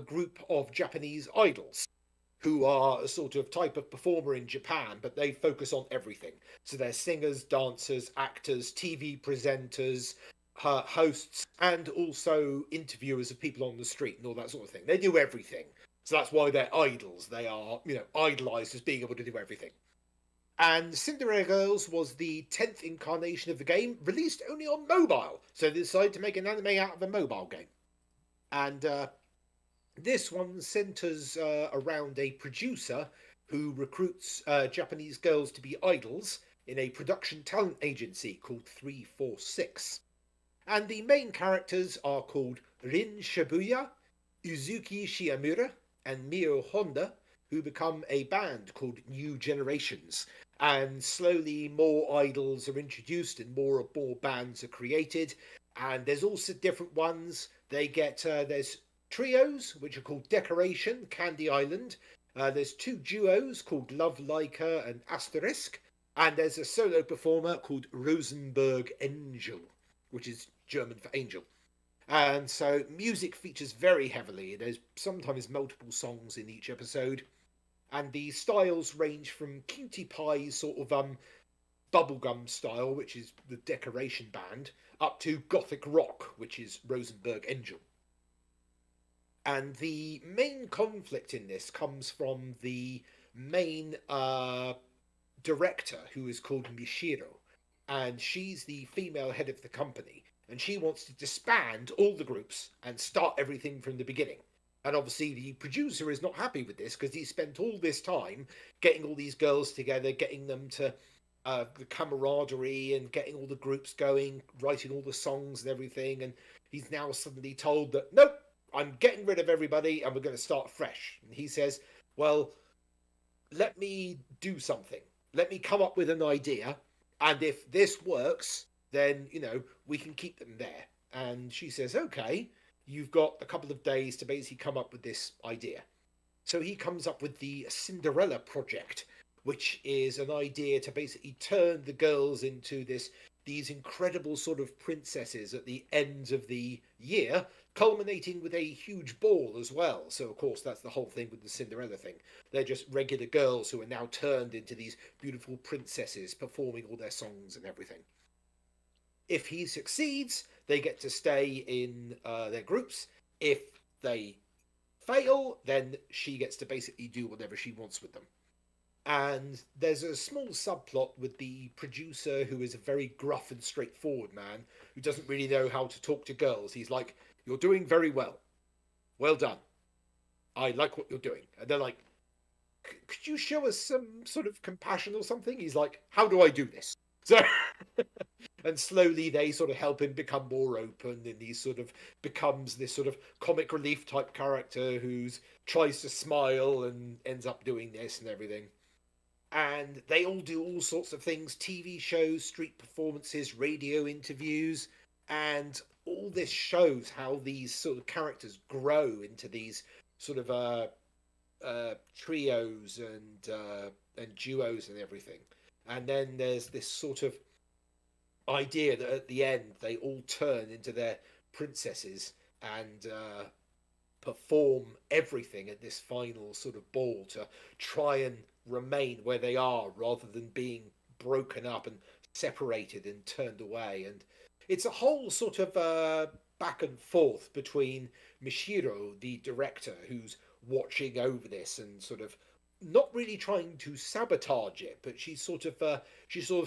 group of Japanese idols who are a sort of type of performer in Japan, but they focus on everything. So they're singers, dancers, actors, TV presenters, hosts, and also interviewers of people on the street and all that sort of thing. They do everything. So that's why they're idols. They are, idolized as being able to do everything. And Cinderella Girls was the 10th incarnation of the game, released only on mobile. So they decided to make an anime out of a mobile game. And this one centers around a producer who recruits Japanese girls to be idols in a production talent agency called 346. And the main characters are called Rin Shibuya, Uzuki Shiamura, and Mio Honda, who become a band called New Generations. And slowly more idols are introduced and more bands are created. And there's also different ones. They get, there's trios, which are called Decoration, Candy Island. There's 2 duos called Love Leica and Asterisk. And there's a solo performer called Rosenberg Angel, which is German for angel. And so music features very heavily. There's sometimes multiple songs in each episode. And the styles range from cutie pie sort of bubblegum style, which is the Decoration band, up to gothic rock, which is Rosenberg Angel. And the main conflict in this comes from the main director, who is called Mishiro. And she's the female head of the company. And she wants to disband all the groups and start everything from the beginning. And obviously the producer is not happy with this because he spent all this time getting all these girls together, getting them to the camaraderie and getting all the groups going, writing all the songs and everything. And he's now suddenly told that, nope, I'm getting rid of everybody and we're going to start fresh. And he says, well, let me do something. Let me come up with an idea. And if this works, then, we can keep them there. And she says, okay, you've got a couple of days to basically come up with this idea. So he comes up with the Cinderella Project, which is an idea to basically turn the girls into these incredible sort of princesses at the end of the year, culminating with a huge ball as well. So, of course, that's the whole thing with the Cinderella thing. They're just regular girls who are now turned into these beautiful princesses performing all their songs and everything. If he succeeds, they get to stay in their groups. If they fail, then she gets to basically do whatever she wants with them. And there's a small subplot with the producer, who is a very gruff and straightforward man who doesn't really know how to talk to girls. He's like, you're doing very well. Well done. I like what you're doing. And they're like, could you show us some sort of compassion or something? He's like, how do I do this? So, and slowly they sort of help him become more open, and he sort of becomes this sort of comic relief type character who tries to smile and ends up doing this and everything. And they all do all sorts of things, TV shows, street performances, radio interviews, and all this shows how these sort of characters grow into these sort of trios and duos and everything. And then there's this sort of idea that at the end they all turn into their princesses and perform everything at this final sort of ball to try and remain where they are rather than being broken up and separated and turned away. And it's a whole sort of back and forth between Mishiro, the director, who's watching over this and sort of not really trying to sabotage it, but she sort of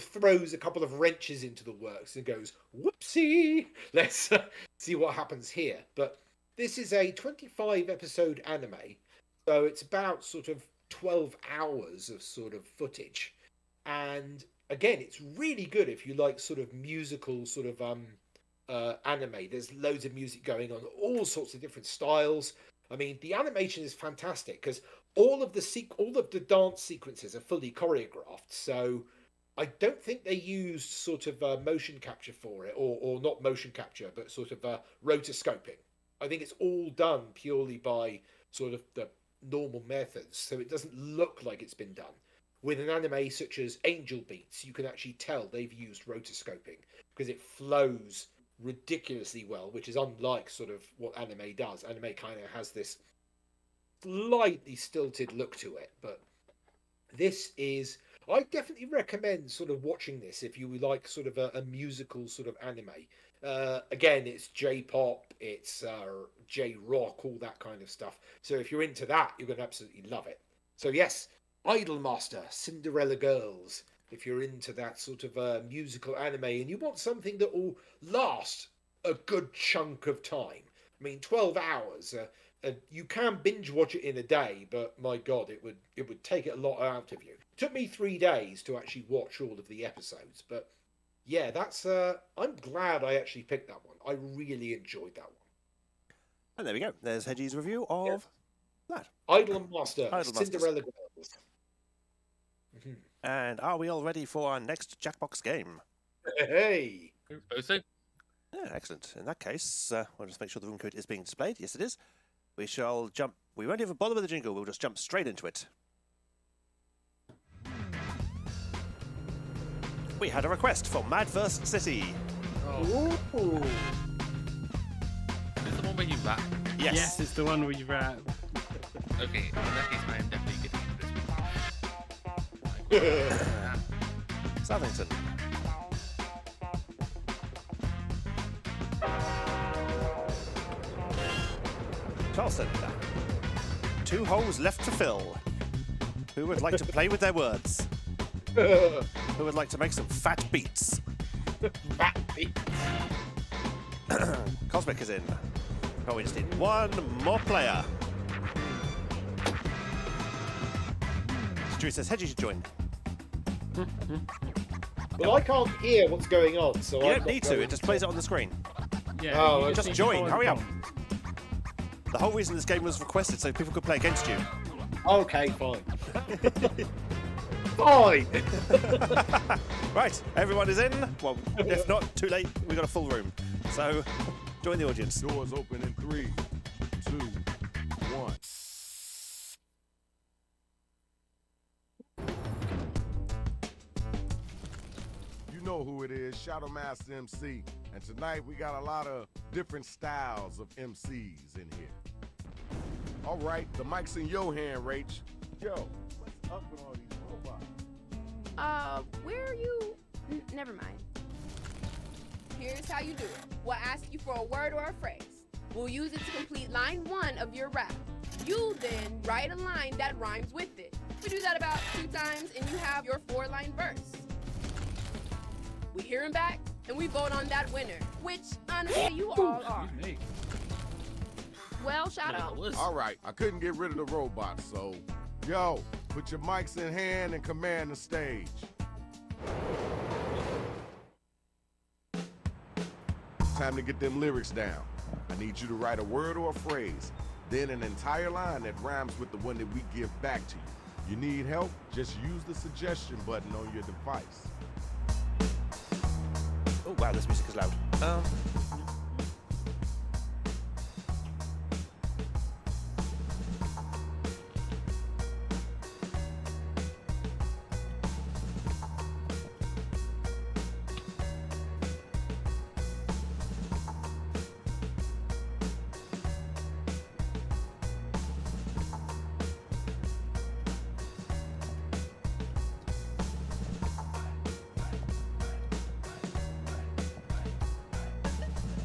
throws a couple of wrenches into the works and goes, whoopsie, let's see what happens here. But this is a 25 episode anime, so it's about sort of 12 hours of sort of footage. And again, it's really good if you like sort of musical sort of anime. There's loads of music going on, all sorts of different styles. I mean, the animation is fantastic because all of the dance sequences are fully choreographed. So I don't think they used sort of motion capture for it, or not motion capture, but sort of rotoscoping. I think it's all done purely by sort of the normal methods, so it doesn't look like it's been done. With an anime such as Angel Beats, you can actually tell they've used rotoscoping because it flows ridiculously well, which is unlike sort of what anime does. Anime kind of has this slightly stilted look to it, but this is... I definitely recommend sort of watching this if you like sort of a musical sort of anime. Again, it's J-pop, it's J-rock, all that kind of stuff. So if you're into that, you're going to absolutely love it. So yes, Idolmaster, Cinderella Girls. If you're into that sort of musical anime and you want something that will last a good chunk of time. I mean, 12 hours. You can binge watch it in a day, but my God, it would take it a lot out of you. It took me 3 days to actually watch all of the episodes, but yeah, that's. I'm glad I actually picked that one. I really enjoyed that one. And there we go. There's Hedgie's review of that. Idolmaster, Idolmasters. Cinderella Girls. Mm-hmm. And are we all ready for our next Jackbox game? Hey! So, Yeah, excellent. In that case, we'll just make sure the room code is being displayed. Yes, it is. We shall jump. We won't even bother with the jingle. We'll just jump straight into it. We had a request for Madverse City. Ooh. is the one where you rap? Yes. it's the one where you rap. Okay, in that case, I am definitely getting this one. Southington. Charleston. 2 holes left to fill. Who would like to play with their words? Who would like to make some fat beats? Fat beats. Cosmic is in. Oh, we just need one more player. Stewie says Hedgie should join. Well, I can't hear what's going on, so You I'm don't not need to, going it just plays it on the screen. Yeah, Oh, you Just need to join, follow hurry the up. The whole reason this game was requested so people could play against you. Okay, fine. Fine. Right, everyone is in. Well, if not, too late, we've got a full room. So, join the audience. Doors open in 3, 2, 1. You know who it is, Shadow Master MC. And tonight we got a lot of different styles of MCs in here. All right, the mic's in your hand, Rach. Yo, what's up with all these robots? Where are you? Never mind. Here's how you do it. We'll ask you for a word or a phrase. We'll use it to complete line 1 of your rap. You then write a line that rhymes with it. We do that about 2 times and you have your 4-line verse. We hear him back and we vote on that winner, which honestly you all are. Excuse me. Well, shout out. All right, I couldn't get rid of the robots, so yo, put your mics in hand and command the stage. Time to get them lyrics down. I need you to write a word or a phrase, then an entire line that rhymes with the one that we give back to you. You need help? Just use the suggestion button on your device. Oh, wow, this music is loud.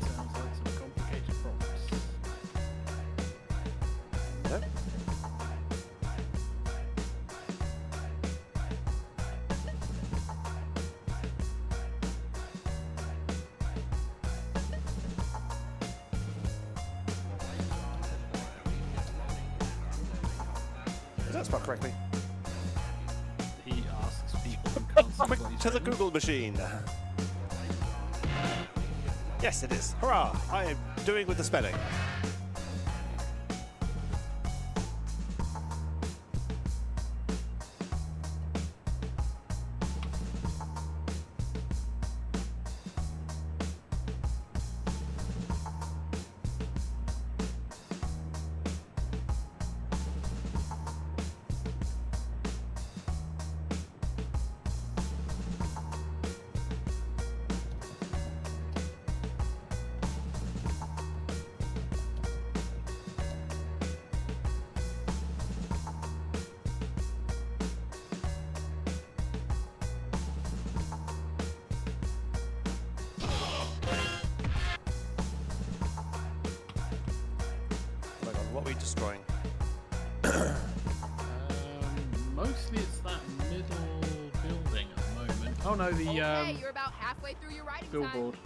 Sounds like some complicated prompts. Yep. Did that spell correctly? He asks people who can't see Quick what he's to the written. Google machine. Yes, it is. Hurrah! I am doing with the spelling. What are we destroying? Mostly it's that middle building at the moment. Oh no, the Okay, you're about halfway through your writing billboard.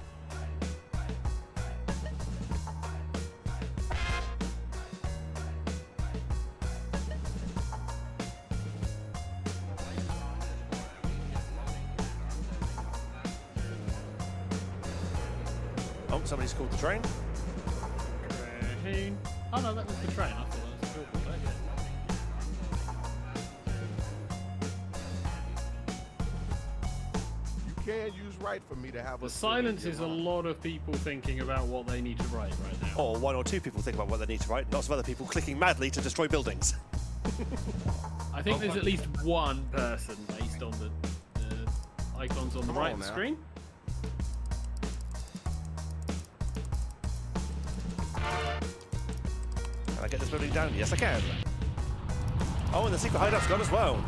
Oh, somebody's called the train. Train. Oh no, that was the train. I thought that was the billboard. Okay. You can use right for me to have The a silence is a lot of people thinking about what they need to write right now. Or one or two people think about what they need to write, lots of other people clicking madly to destroy buildings. I think there's at least one person based on the icons on the Come right on of the now. screen. Can I get this building down? Yes, I can. Oh, and the secret hideout's gone as well.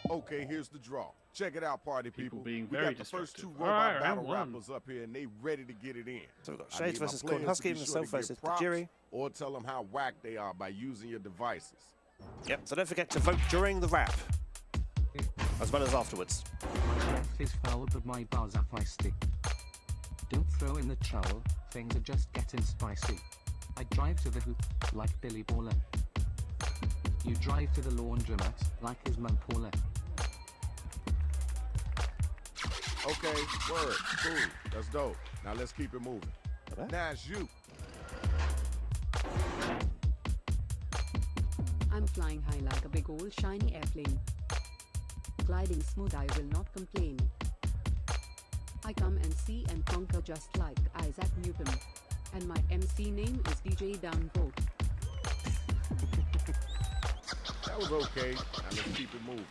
Okay, here's the draw. Check it out, party People people. being We very got the first two destructive. robot Alright, battle round one. rappers up here, and they ready to get it in. So we've got I Shades need my versus Corn players Husky, to be myself sure to versus give props Jury. or tell them how whack they are by using your devices. Yep, so don't forget to vote during the rap, as well as afterwards. My breath is foul, but my bars are feisty. Don't throw in the trowel, things are just getting spicy. I drive to the hoop, like Billy Baller. You drive to the laundromat, like his mum Paula. Okay, word, cool, that's dope. Now let's keep it moving. Now it's you. I'm flying high like a big old shiny airplane. Gliding smooth, I will not complain. I come and see and conquer just like Isaac Newton. And my MC name is DJ Downvote. That was okay. Now let's keep it moving.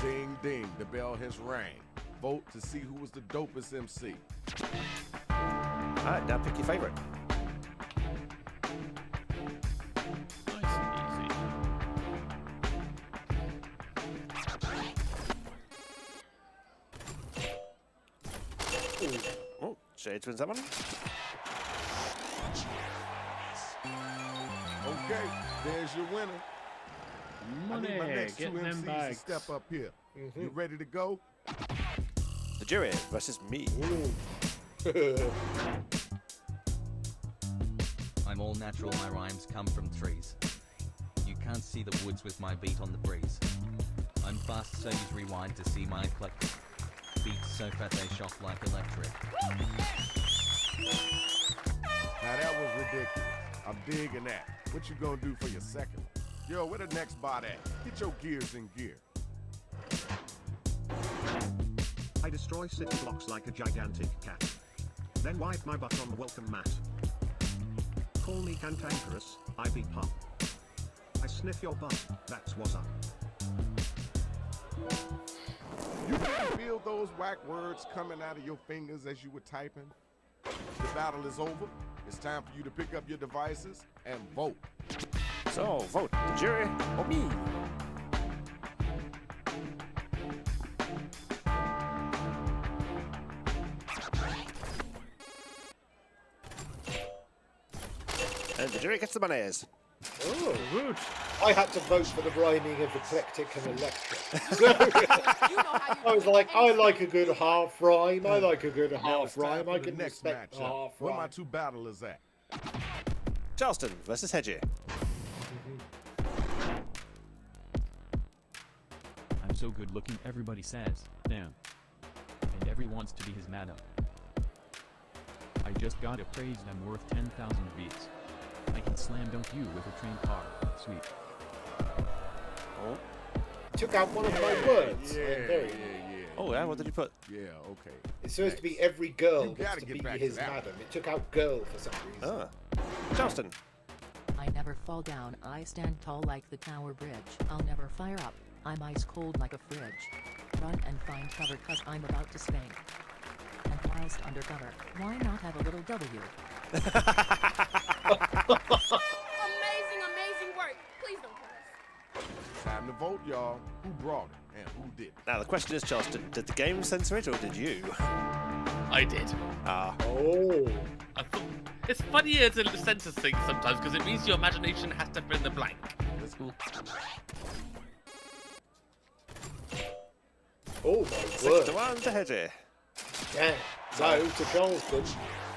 Ding ding, the bell has rang. Vote to see who was the dopest MC. Alright, now pick your favourite. Nice and easy. Oh, Shades wins that one. Okay, there's your winner. Money, I need my next two getting them MCs to bags. step up here. You ready to go? The Jury versus me. I'm all natural, my rhymes come from trees. You can't see the woods with my beat on the breeze. I'm fast, so use rewind to see my click. Beats so fat they shock like electric. Now that was ridiculous. I'm digging that. What you gonna do for your second one? Yo, where the next bot at? Get your gears in gear. I destroy city blocks like a gigantic cat. Then wipe my butt on the welcome mat. Call me cantankerous, I be pop. I sniff your butt, that's what's up. You can feel those whack words coming out of your fingers as you were typing. The battle is over. It's time for you to pick up your devices and vote. So, vote the Jury or me. And the Jury gets the monies. Oh, Good. I had to vote for the rhyming of eclectic and electric. So, I was like, I like a good half rhyme. I like a good Now half it's time rhyme. for I the can next respect matchup. half Where my rhyme. two battlers at? Charleston versus Hedgie. so good looking everybody says, damn. And every wants to be his madam. I just got appraised I'm worth 10,000 beats. I can slam dunk you with a train car, sweet. Oh. Took out one of my words. Yeah. Oh, yeah? What did you put? Yeah, okay. It's supposed to be every girl You wants gotta to get be back his to that madam. one. It took out girl for some reason. Justin. I never fall down, I stand tall like the Tower Bridge. I'll never fire up, I'm ice cold like a fridge. Run and find cover cause I'm about to spank. And whilst undercover, why not have a little W? Amazing work. Please don't kill us. Time to vote, y'all. Who brought it and who didn't? Now, the question is, Justin, did the game censor it or did you? I did. Oh. I thought, it's funnier to censor things sometimes because it means your imagination has to fill in the blank. Oh my 6 to 1 to Hedgie. Yeah. No to Charleston.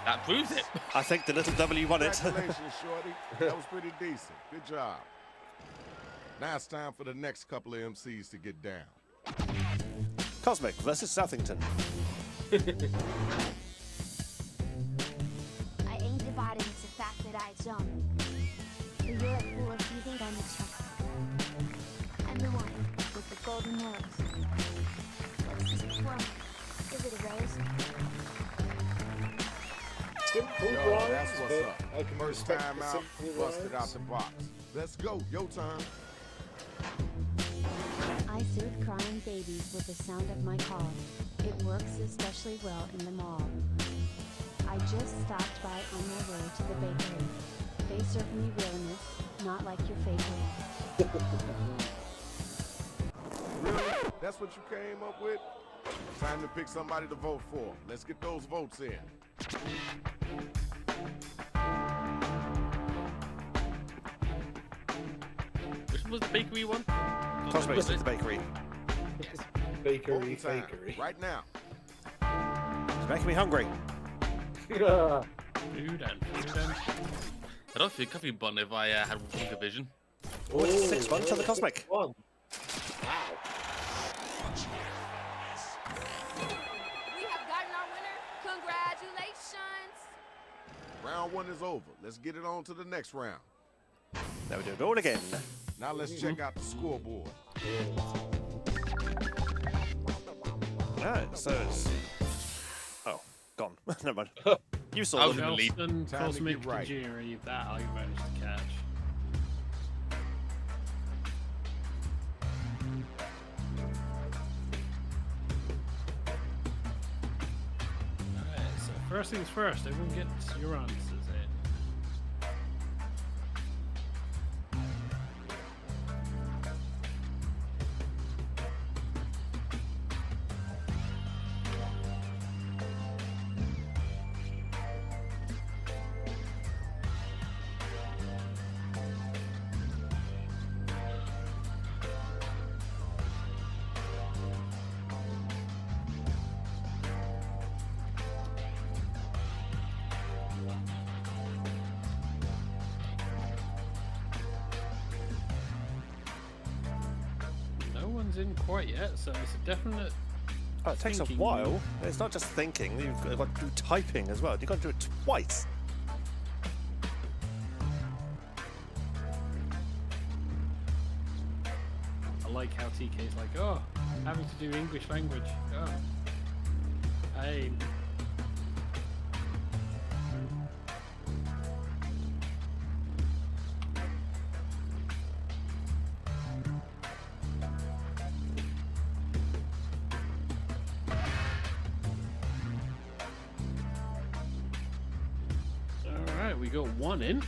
That proves it. I think the little W won it. Congratulations, Shorty. That was pretty decent. Good job. Now it's time for the next couple of MCs to get down. Cosmic versus Southington. I ain't divided, it's the fact that I jump. So you're a fool if you think I'm a chump. I'm the one with the golden nose. What's this from? Is it a rose? Simple Yo, rhymes, that's what's but up. I can First respect time the out, simple busted rhymes. out the box. Let's go. Your turn. I soothe crying babies with the sound of my call. It works especially well in the mall. I just stopped by on my way to the bakery. They serve me realness, not like your fakery. Really? That's what you came up with? Time to pick somebody to vote for. Let's get those votes in. Which one was the bakery one? Cosmic's at the bakery. Bakery, Voting time. fakery. Right now. It's making me hungry. Food and food and. I don't feel coffee bun if I had one division. Oh, it's 6-1 to the Cosmic. Wow. We have gotten our winner. Congratulations. Round 1 is over. Let's get it on to the next round. Now we do it all again. Now let's check out the scoreboard. Alright, so it's... Oh, gone. Never mind. You saw them. Charleston, Time to Cosmic, get right. Tajiri, that I managed to catch. Alright, so first things first, everyone gets your answers in. No one's in quite yet, so it's a definite. Oh, it takes thinking. a while. It's not just thinking, you've got to do typing as well. You've got to do it twice. I like how TK's like, oh, having to do English language. Oh. Hey. Alright, we got one in.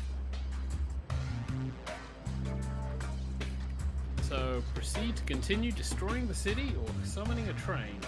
So proceed to continue destroying the city or summoning a train.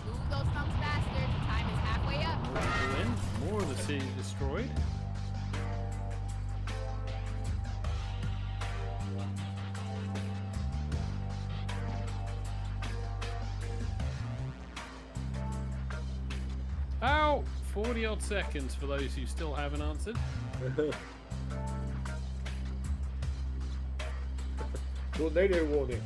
Move those stumps faster. Time is halfway up. More of the city destroyed. 40 odd seconds for those who still haven't answered. Tornado warning.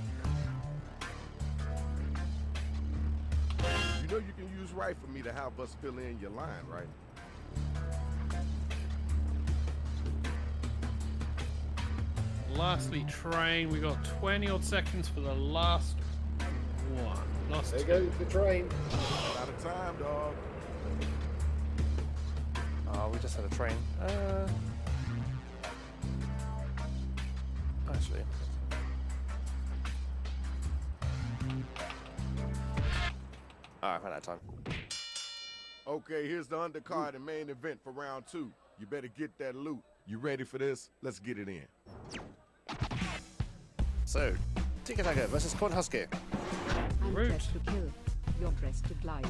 You know you can use right for me to have us fill in your line, right? Lastly, train. We got 20 odd seconds for the last one. Last There two. goes the train. Out of time, dog. Oh, we just had a train. Actually. Alright, ran out of time. Okay, here's the undercard and main event for round 2. You better get that loot. You ready for this? Let's get it in. So, Tiger versus Corn Husky. I'm dressed to kill. You're dressed to glide.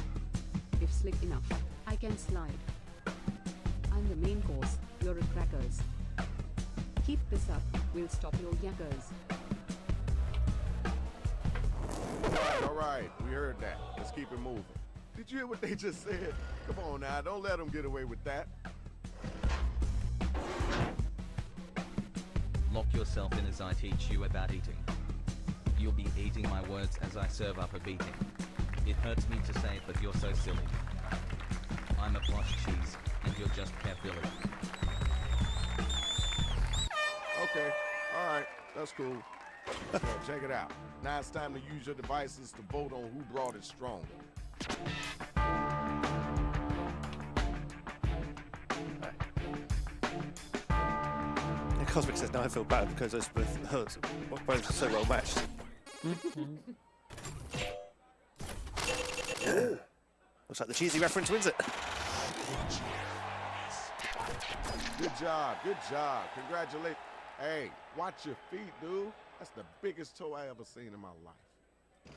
If slick enough, I can slide. I'm the main course. You're a crackers. Keep this up. We'll stop your yackers. All right, we heard that. Let's keep it moving. Did you hear what they just said? Come on now, don't let them get away with that. Lock yourself in as I teach you about eating. You'll be eating my words as I serve up a beating. It hurts me to say it, but you're so silly. I'm a plush cheese, and you're just carefully. Okay, all right, that's cool. So check it out. Now it's time to use your devices to vote on who brought it stronger. Cosmic says, now I feel bad because those both so well matched. Looks like the cheesy reference wins it. Good job, good job. Congratulations. Hey, watch your feet, dude. That's the biggest toe I ever seen in my life.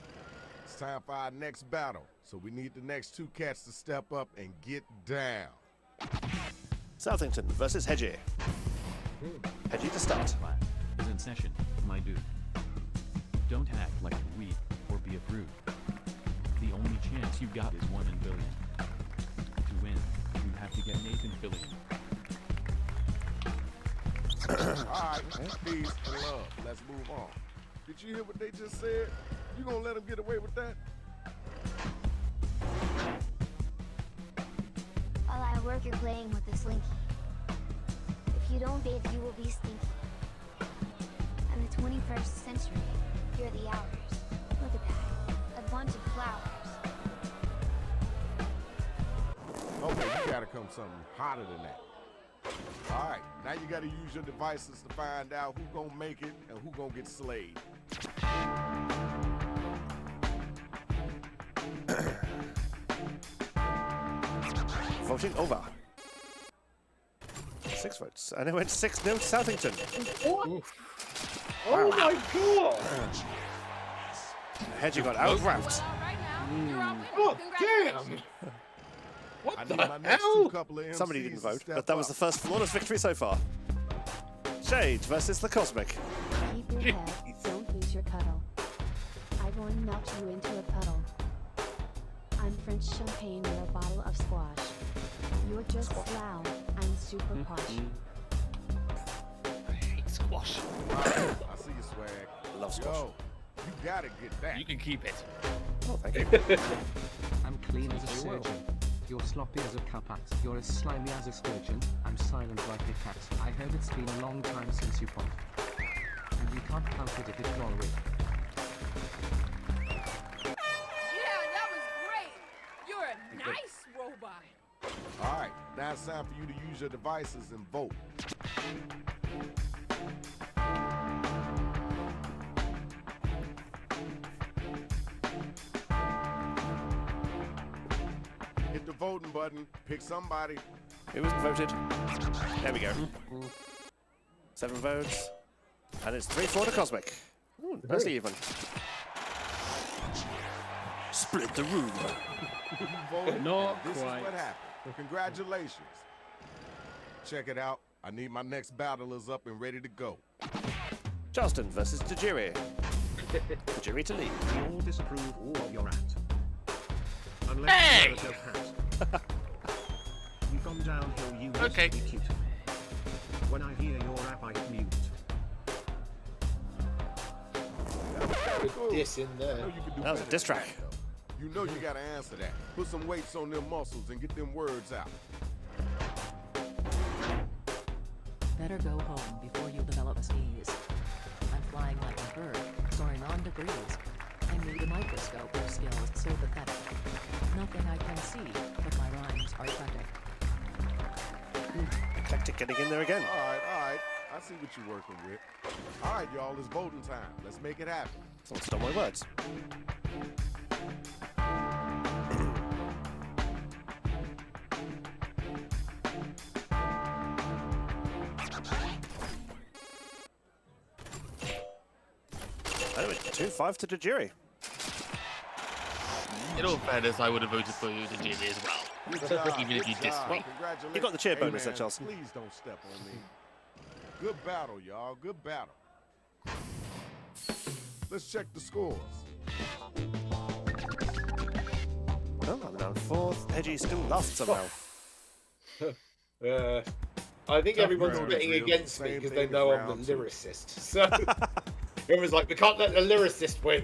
It's time for our next battle, so we need the next 2 cats to step up and get down. Southington versus Hedgie. Hedgie to start. Is in session, my dude. Don't act like a weak or be a brute. The only chance you got is 1 in a billion. To win, you have to get Nathan Fillion. All right, peace and love. Let's move on. Did you hear what they just said? You gonna let them get away with that? While I work, you're playing with the slinky. If you don't bathe, you will be stinky. I'm the 21st century. Here are the hours. Look at that. A bunch of flowers. Okay, you gotta come something hotter than that. All right, now you gotta use your devices to find out who gonna make it and who gonna get slayed. Voting over. 6 votes. And it went 6-0 to Southington. What? Oh my god! Hedgie got out-rapped. Oh, damn! What I the need my next hell? 2 couple of MCs Somebody didn't to vote, step but that was the up. first flawless victory so far. Shade versus the Cosmic. Keep your head. Don't lose your cuddle. I won't melt you into a puddle. I'm French champagne or a bottle of squash. You're just loud. I'm super posh. I hate squash. I see you, swag. Love squash. Yo, you gotta get that. You can keep it. Oh, thank you. I'm clean as a surgeon. You're sloppy as a cupat. You're as slimy as a sturgeon. I'm silent like a cat. I heard it's been a long time since you fought. And you can't count it if it's already. Yeah, that was great. You're a nice robot. All right, now it's time for you to use your devices and vote. Hit the voting button, pick somebody. Who wasn't voted? There we go. 7 votes. And it's 3-4 to Cosmic. Ooh, nicely even. Split the room. You voted. Not This quite. is what happened. Congratulations. Check it out. I need my next battlers up and ready to go. Charleston versus Tajiri. Tajiri to lead. We all disapprove all of your act. Unless Hey! you yourself has. Okay. Be cute. When I hear your rap, I mute. This in there. That was a diss track. You know you gotta answer that. Put some weights on them muscles and get them words out. Better go home before you develop a sneeze. I'm flying like a bird, soaring on degrees. I need a microscope of skills so pathetic. Nothing I can see, but my rhymes are eclectic. Eclectic getting in there again. All right. I see what you're working with. All right, y'all, it's voting time. Let's make it happen. Someone stole my words. Anyway, 2-5 to the jury. In all fairness, I would have voted for you, the jury, as well. Even if you dissed me. You got the cheer Hey, bonus there, man, Chelsea. Please don't step on me. Good battle, y'all. Good battle. Let's check the scores. Well, I'm down 4th. Hedgie still last somehow. I think everyone's round. betting against me Same because thing they as know I'm round the two. lyricist. So everyone's like, we can't let the lyricist win.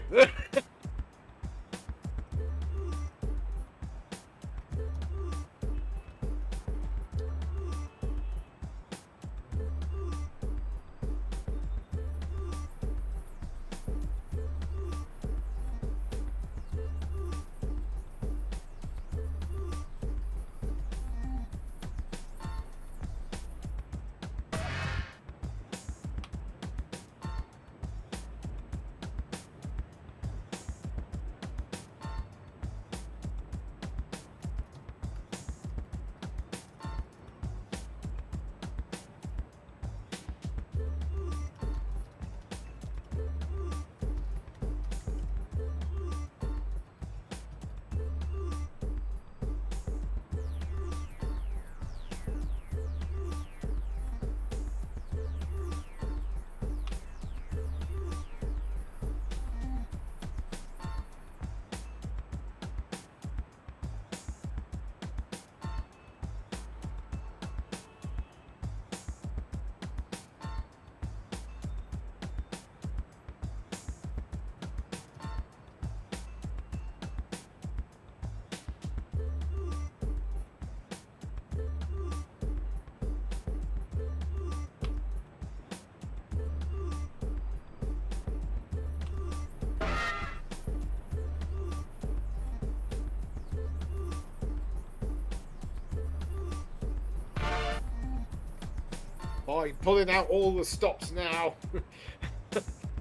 I'm pulling out all the stops now.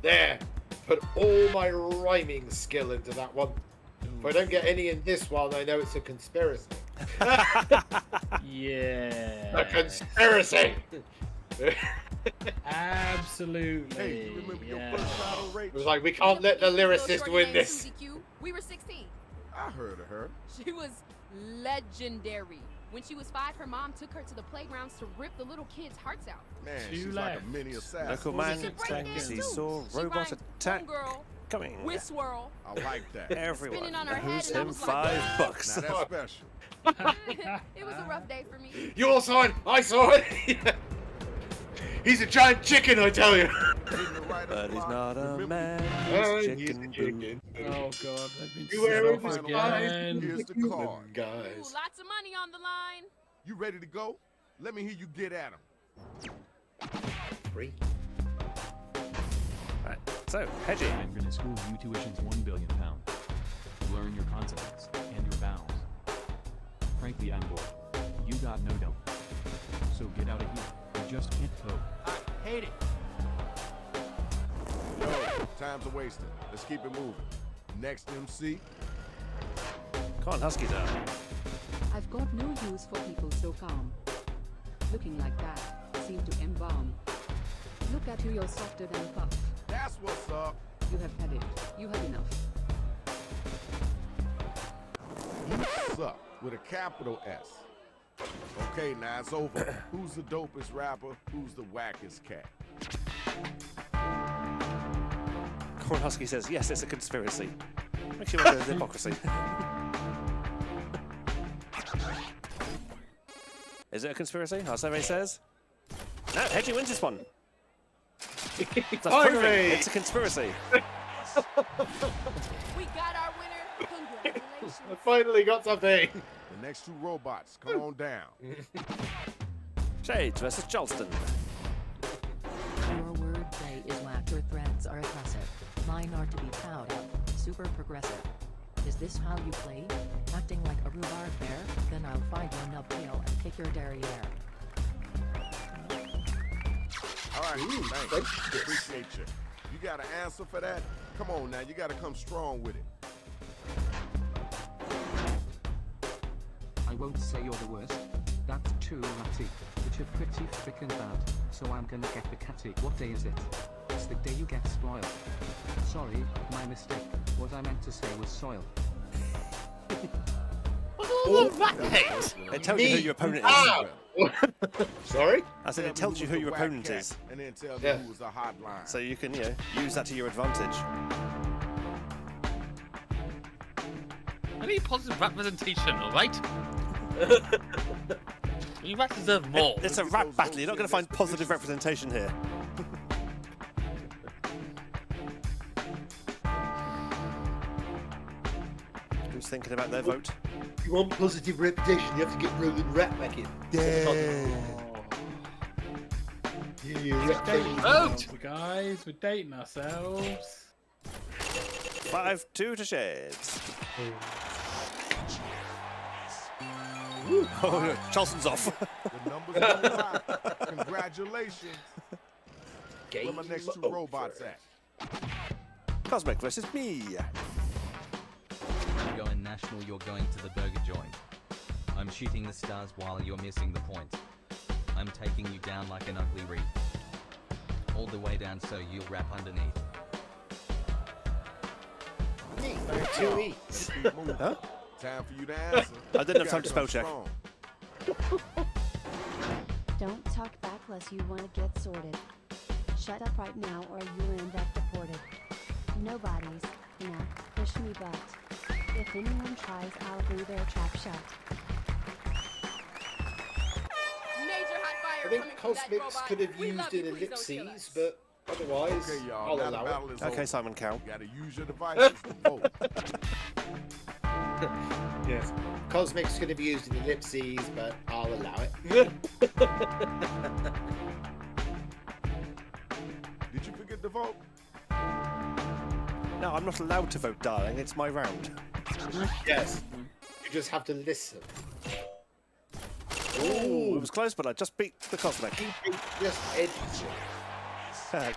There. Put all my rhyming skill into that one. If I don't get any in this one, I know it's a conspiracy. Yeah. A conspiracy! Absolutely. Hey, you remember your yeah. first battle, Rach? It was like, we can't let the lyricist win this. Susie Q. We were 16. I heard of her. She was legendary. When she was 5, her mom took her to the playgrounds to rip the little kids' hearts out. Man, Two she's left. like a mini assassin. Local She man break dance he too. saw She robot rhymed attack Homegirl coming. with swirl. I like that. Everyone Spinning on her head, owes and I him was like, $5. Now that's special. It was a rough day for me. You all saw it. I saw it. He's a giant chicken, I tell you. But he's not a man, He's he's chicken. chicken. Oh god, I've been You wear set it off with again. Here's the Ooh, card. Guys. lots of money on the line. You ready to go? Let me hear you get at him. 3. Right, so, Hedgie. I'm gonna school you tuition's £1 billion. Learn your consonants and your vowels. Frankly, I'm bored. You got no dough. So get out of here. You just can't cope. I hate it. Yo, time's a wasted. Let's keep it moving. Next MC. Come on, Husky down. I've got no use for people so calm. Looking like that seem to embalm. Look at you, you're softer than puff. That's what's up. You have had it. You had enough. You suck with a capital S. Okay, now it's over. Who's the dopest rapper? Who's the wackest cat? Corn Husky says, yes, it's a conspiracy. Makes you wonder the hypocrisy. Is it a conspiracy? Our survey says. No, Hedgie wins this one. That's proving it's a conspiracy. We got our winner. Congratulations. I finally got something. The next two robots, come on down. Shades versus Charleston. Your wordplay is whack, your threads are aggressive. Mine are to be proud of. Super progressive. Is this how you play? Acting like a rhubarb bear? Then I'll find your nub tail and kick your derriere. All right, thanks. Appreciate you. You got an answer for that? Come on now, you got to come strong with it. I won't say you're the worst. That's too ratty. But you're pretty frickin' bad. So I'm gonna get the catty. What day is it? It's the day you get spoiled. Sorry, my mistake. What I meant to say was soil. It tells you who your opponent is. Sorry? I said it tells you who your opponent is. And then tell you who's the hotline. So you can, use that to your advantage. I need positive representation, alright? You rats deserve more. It's a rap battle. You're not going to find positive representation here. Who's thinking about their vote? You want positive reputation, you have to get Roland Rat back in. Yeah. Vote! Guys, we're dating ourselves. 5-2 to Shades. Oh, Charleston's off. The numbers don't lie. Congratulations. Where my next two robots at? Cosmic versus me. I'm going national, you're going to the burger joint. I'm shooting the stars while you're missing the point. I'm taking you down like an ugly reef. All the way down so you'll wrap underneath. Two eats. Huh? Time for you to answer. I didn't have time to spell check. Don't talk back unless you want to get sorted. Shut up right now or you'll end up deported. Nobody's, push me butt. If anyone tries, I'll glue their trap shut. Major hot fire I think coming from that Cosmics robot. could have We used love you, an please don't kill ellipses, us. but otherwise, Okay, y'all. I'll Now the allow battle it. is Okay, over. Simon Cowell. You got to use your devices to vote. Yes. Cosmics could have used an ellipses, but I'll allow it. Did you forget to vote? No, I'm not allowed to vote, darling. It's my round. Yes. You just have to listen. Ooh, it was close, but I just beat the Cosmic. Just edge.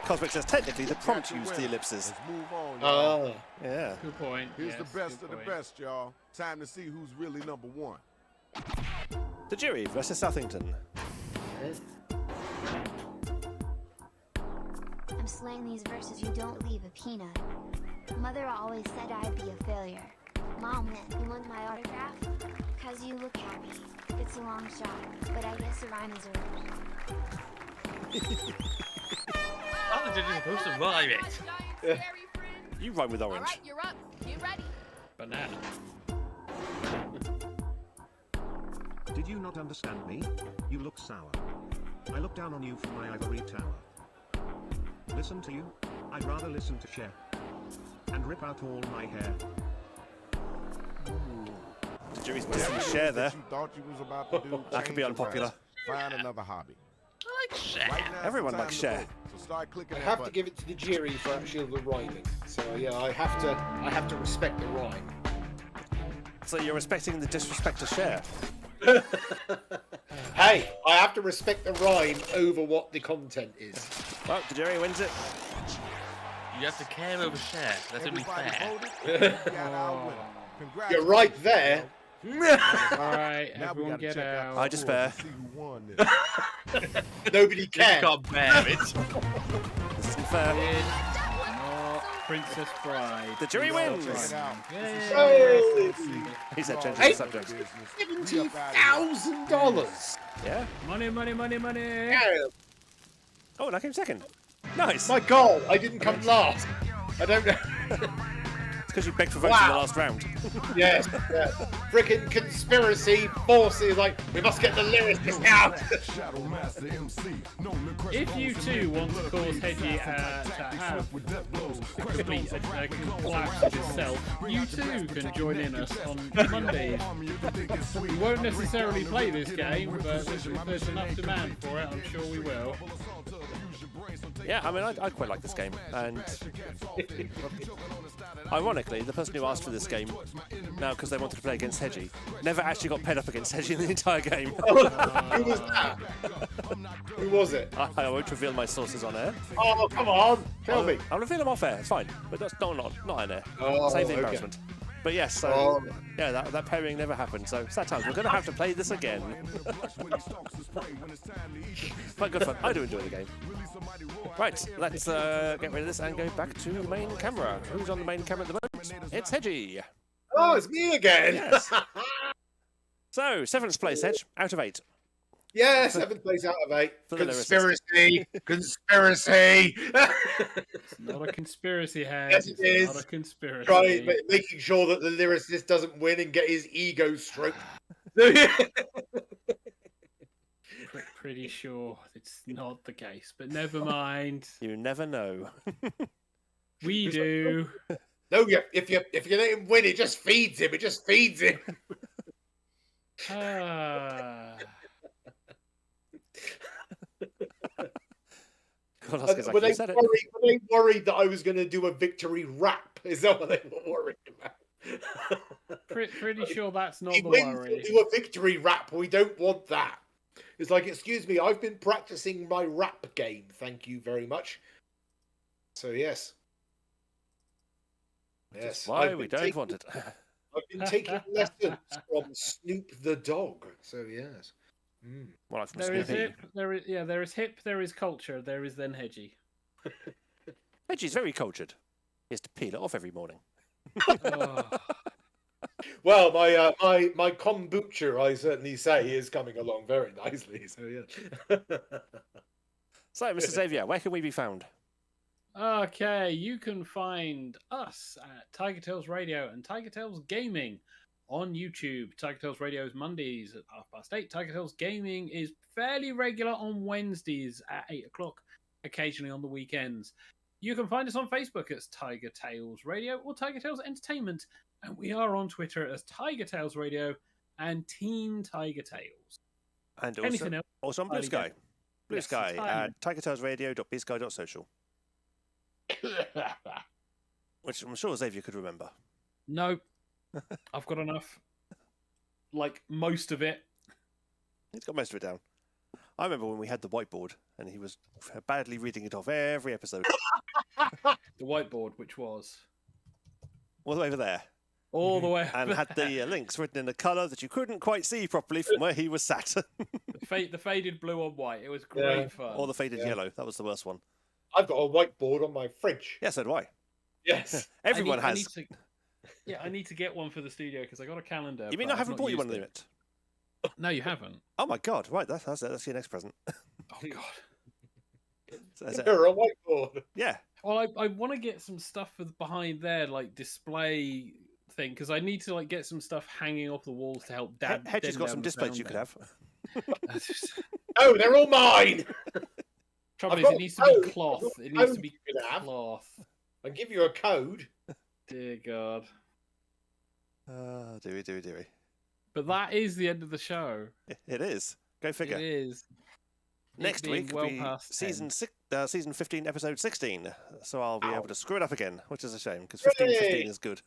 Cosmic says technically the prompt used the ellipses. Let's move on, y'all. Yeah. Good point. Here's yes, the best good of the point. best, y'all. Time to see who's really number one. The Jury versus Southington. I'm slaying these verses, you don't leave a peanut. Mother always said I'd be a failure. Mom, you want my autograph? Cause you look happy. It's a long shot, but I guess the rhyme is over. I'm just supposed to rhyme it. You rhyme with orange. Alright, you're up. Get ready. Banana. Did you not understand me? You look sour. I look down on you from my ivory tower. Listen to you? I'd rather listen to Cher. And rip out all my hair. The Jury's Whatever dissing it Cher is there. that you thought you was about to do, That could be change your unpopular. mind. Find another hobby. I like Cher. Right now, Everyone it's likes time to Cher. vote. So start clicking I that have to button. give it to the jury for actually the rhyming. So yeah, I have to respect the rhyme. So you're respecting the disrespect to Cher. Hey, I have to respect the rhyme over what the content is. Well, the Jury wins it. You have to care over Cher. That's only Everybody fair. voted. We got our winner. You're right there. Alright, Now we everyone gotta get check out. the I despair. scores and see who won this. Nobody You cares. can't bear it. This isn't fair. Not Princess Bride. The Jury wins. Check it out. Hey! He said change Hey. the subject. $70,000. Yeah. Money, money, money, money. Yeah. Oh, and I came second. Nice. My goal. I didn't come last. I don't know. because you begged for votes in the last round. Yes. Freaking conspiracy forces, like, we must get the lyricist out. If you too want to cause Hedgie to have a complete collapse of itself, you too can join in us on Mondays. We won't necessarily play this game, but if there's enough demand for it, I'm sure we will. Yeah, I mean, I quite like this game, and ironically, the person who asked for this game, now because they wanted to play against Hedgie, never actually got paired up against Hedgie in the entire game. Who was that? Who was it? I won't reveal my sources on air. Oh, come on, tell me. I'll reveal them off air, it's fine, but that's not on air. Oh, Save the okay. embarrassment. But yes, so yeah, that pairing never happened. So sad times. We're going to have to play this again. Quite good fun. I do enjoy the game. Right, let's get rid of this and go back to the main camera. Who's on the main camera at the moment? It's Hedgie. Oh, it's me again. Yes. So 7th place, Hedge, out of 8. Yeah, 7th place out of 8. For the Conspiracy. Conspiracy. It's not a conspiracy, Hedge. Yes, it is. Not a conspiracy. Try making sure that the lyricist doesn't win and get his ego stroked. Pretty sure it's not the case, but never mind. You never know. We do. No, if you let him win, it just feeds him. It just feeds him. Were they worried that I was going to do a victory rap? Is that what they were worried about? Pretty sure that's not He the wins worry. to do a victory rap. We don't want that. It's like, excuse me, I've been practicing my rap game. Thank you very much. So yes. Yes, why we don't want it. I've been taking lessons from Snoop the dog. So yes. Well, from There is Snoopy. hip, there is hip, there is culture, there is then Hedgie. Hedgie's very cultured. He has to peel it off every morning. Well, my kombucha, I certainly say, is coming along very nicely. So yeah. So, Mr. Xavier, where can we be found? Okay, you can find us at TigerTails Radio and TigerTails Gaming on YouTube. TigerTails Radio is Mondays at 8:30. TigerTails Gaming is fairly regular on Wednesdays at 8 o'clock, occasionally on the weekends. You can find us on Facebook as TigerTails Radio or TigerTails Entertainment, and we are on Twitter as TigerTails Radio and Team TigerTails. And Anything else? also on Blue Highly Sky. good. Blue Yes, Sky it's at tigertailsradio.bsky.social. Which I'm sure Xavier could remember. No, I've got enough. Like most of it. He's got most of it down. I remember when we had the whiteboard and he was badly reading it off every episode. The whiteboard, which was all the way over there. All the way and had the links written in a colour that you couldn't quite see properly from where he was sat. the faded blue on white. It was great fun. Or the faded yellow. That was the worst one. I've got a whiteboard on my fridge. Yeah, so do I. Yes. Everyone has. I need to get one for the studio because I got a calendar. You mean but I haven't I've bought you not one of used them yet? No, you haven't. Oh my god! Right, that's your next present. Oh god. You're a whiteboard. Yeah. Well, I want to get some stuff for behind there, like display thing, because I need to like get some stuff hanging off the walls to help Dad. Hedge's got some displays you could have. Oh, they're all mine. Trouble is, it needs to be cloth. It needs to be cloth. I'll give you a code. Dear God. Deary. But that is the end of the show. It is. Go figure. It is. Next week will be season 15, episode 16. So I'll be able to screw it up again, which is a shame because 15 is good.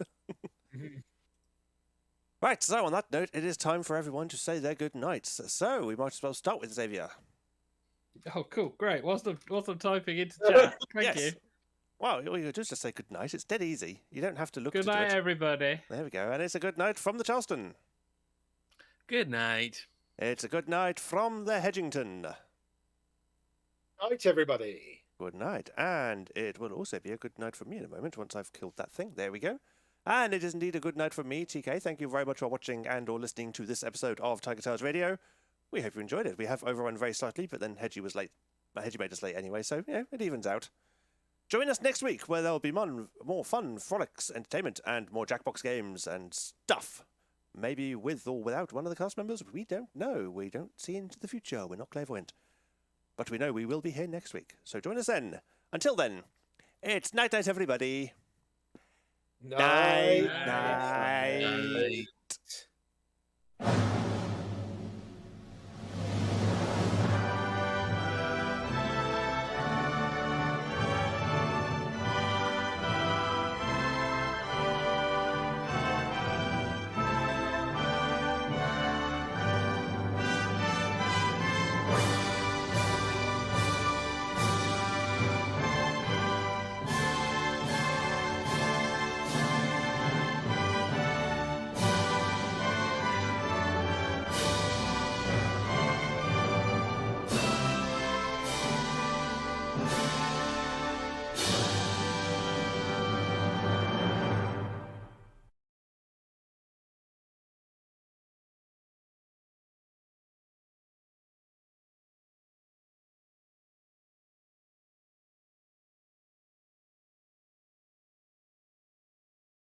Right. So on that note, it is time for everyone to say their good nights. So we might as well start with Xavier. Oh, cool, great. Whilst I'm typing into chat, thank you. Well, all you do is just say good night. It's dead easy. You don't have to look. Good night, everybody. There we go. And it's a good night from the Charleston. Good night. It's a good night from the Hedgington. Night, everybody. Good night. And it will also be a good night from me in a moment once I've killed that thing. There we go. And it is indeed a good night from me, TK. Thank you very much for watching and or listening to this episode of TigerTails Radio. We hope you enjoyed it. We have overrun very slightly, but then Hedgie was late. Hedgie made us late anyway, so yeah, it evens out. Join us next week where there'll be more fun, frolics, entertainment, and more Jackbox games and stuff. Maybe with or without one of the cast members. We don't know. We don't see into the future. We're not clairvoyant. But we know we will be here next week. So join us then. Until then, it's night-night, everybody. Night. Night.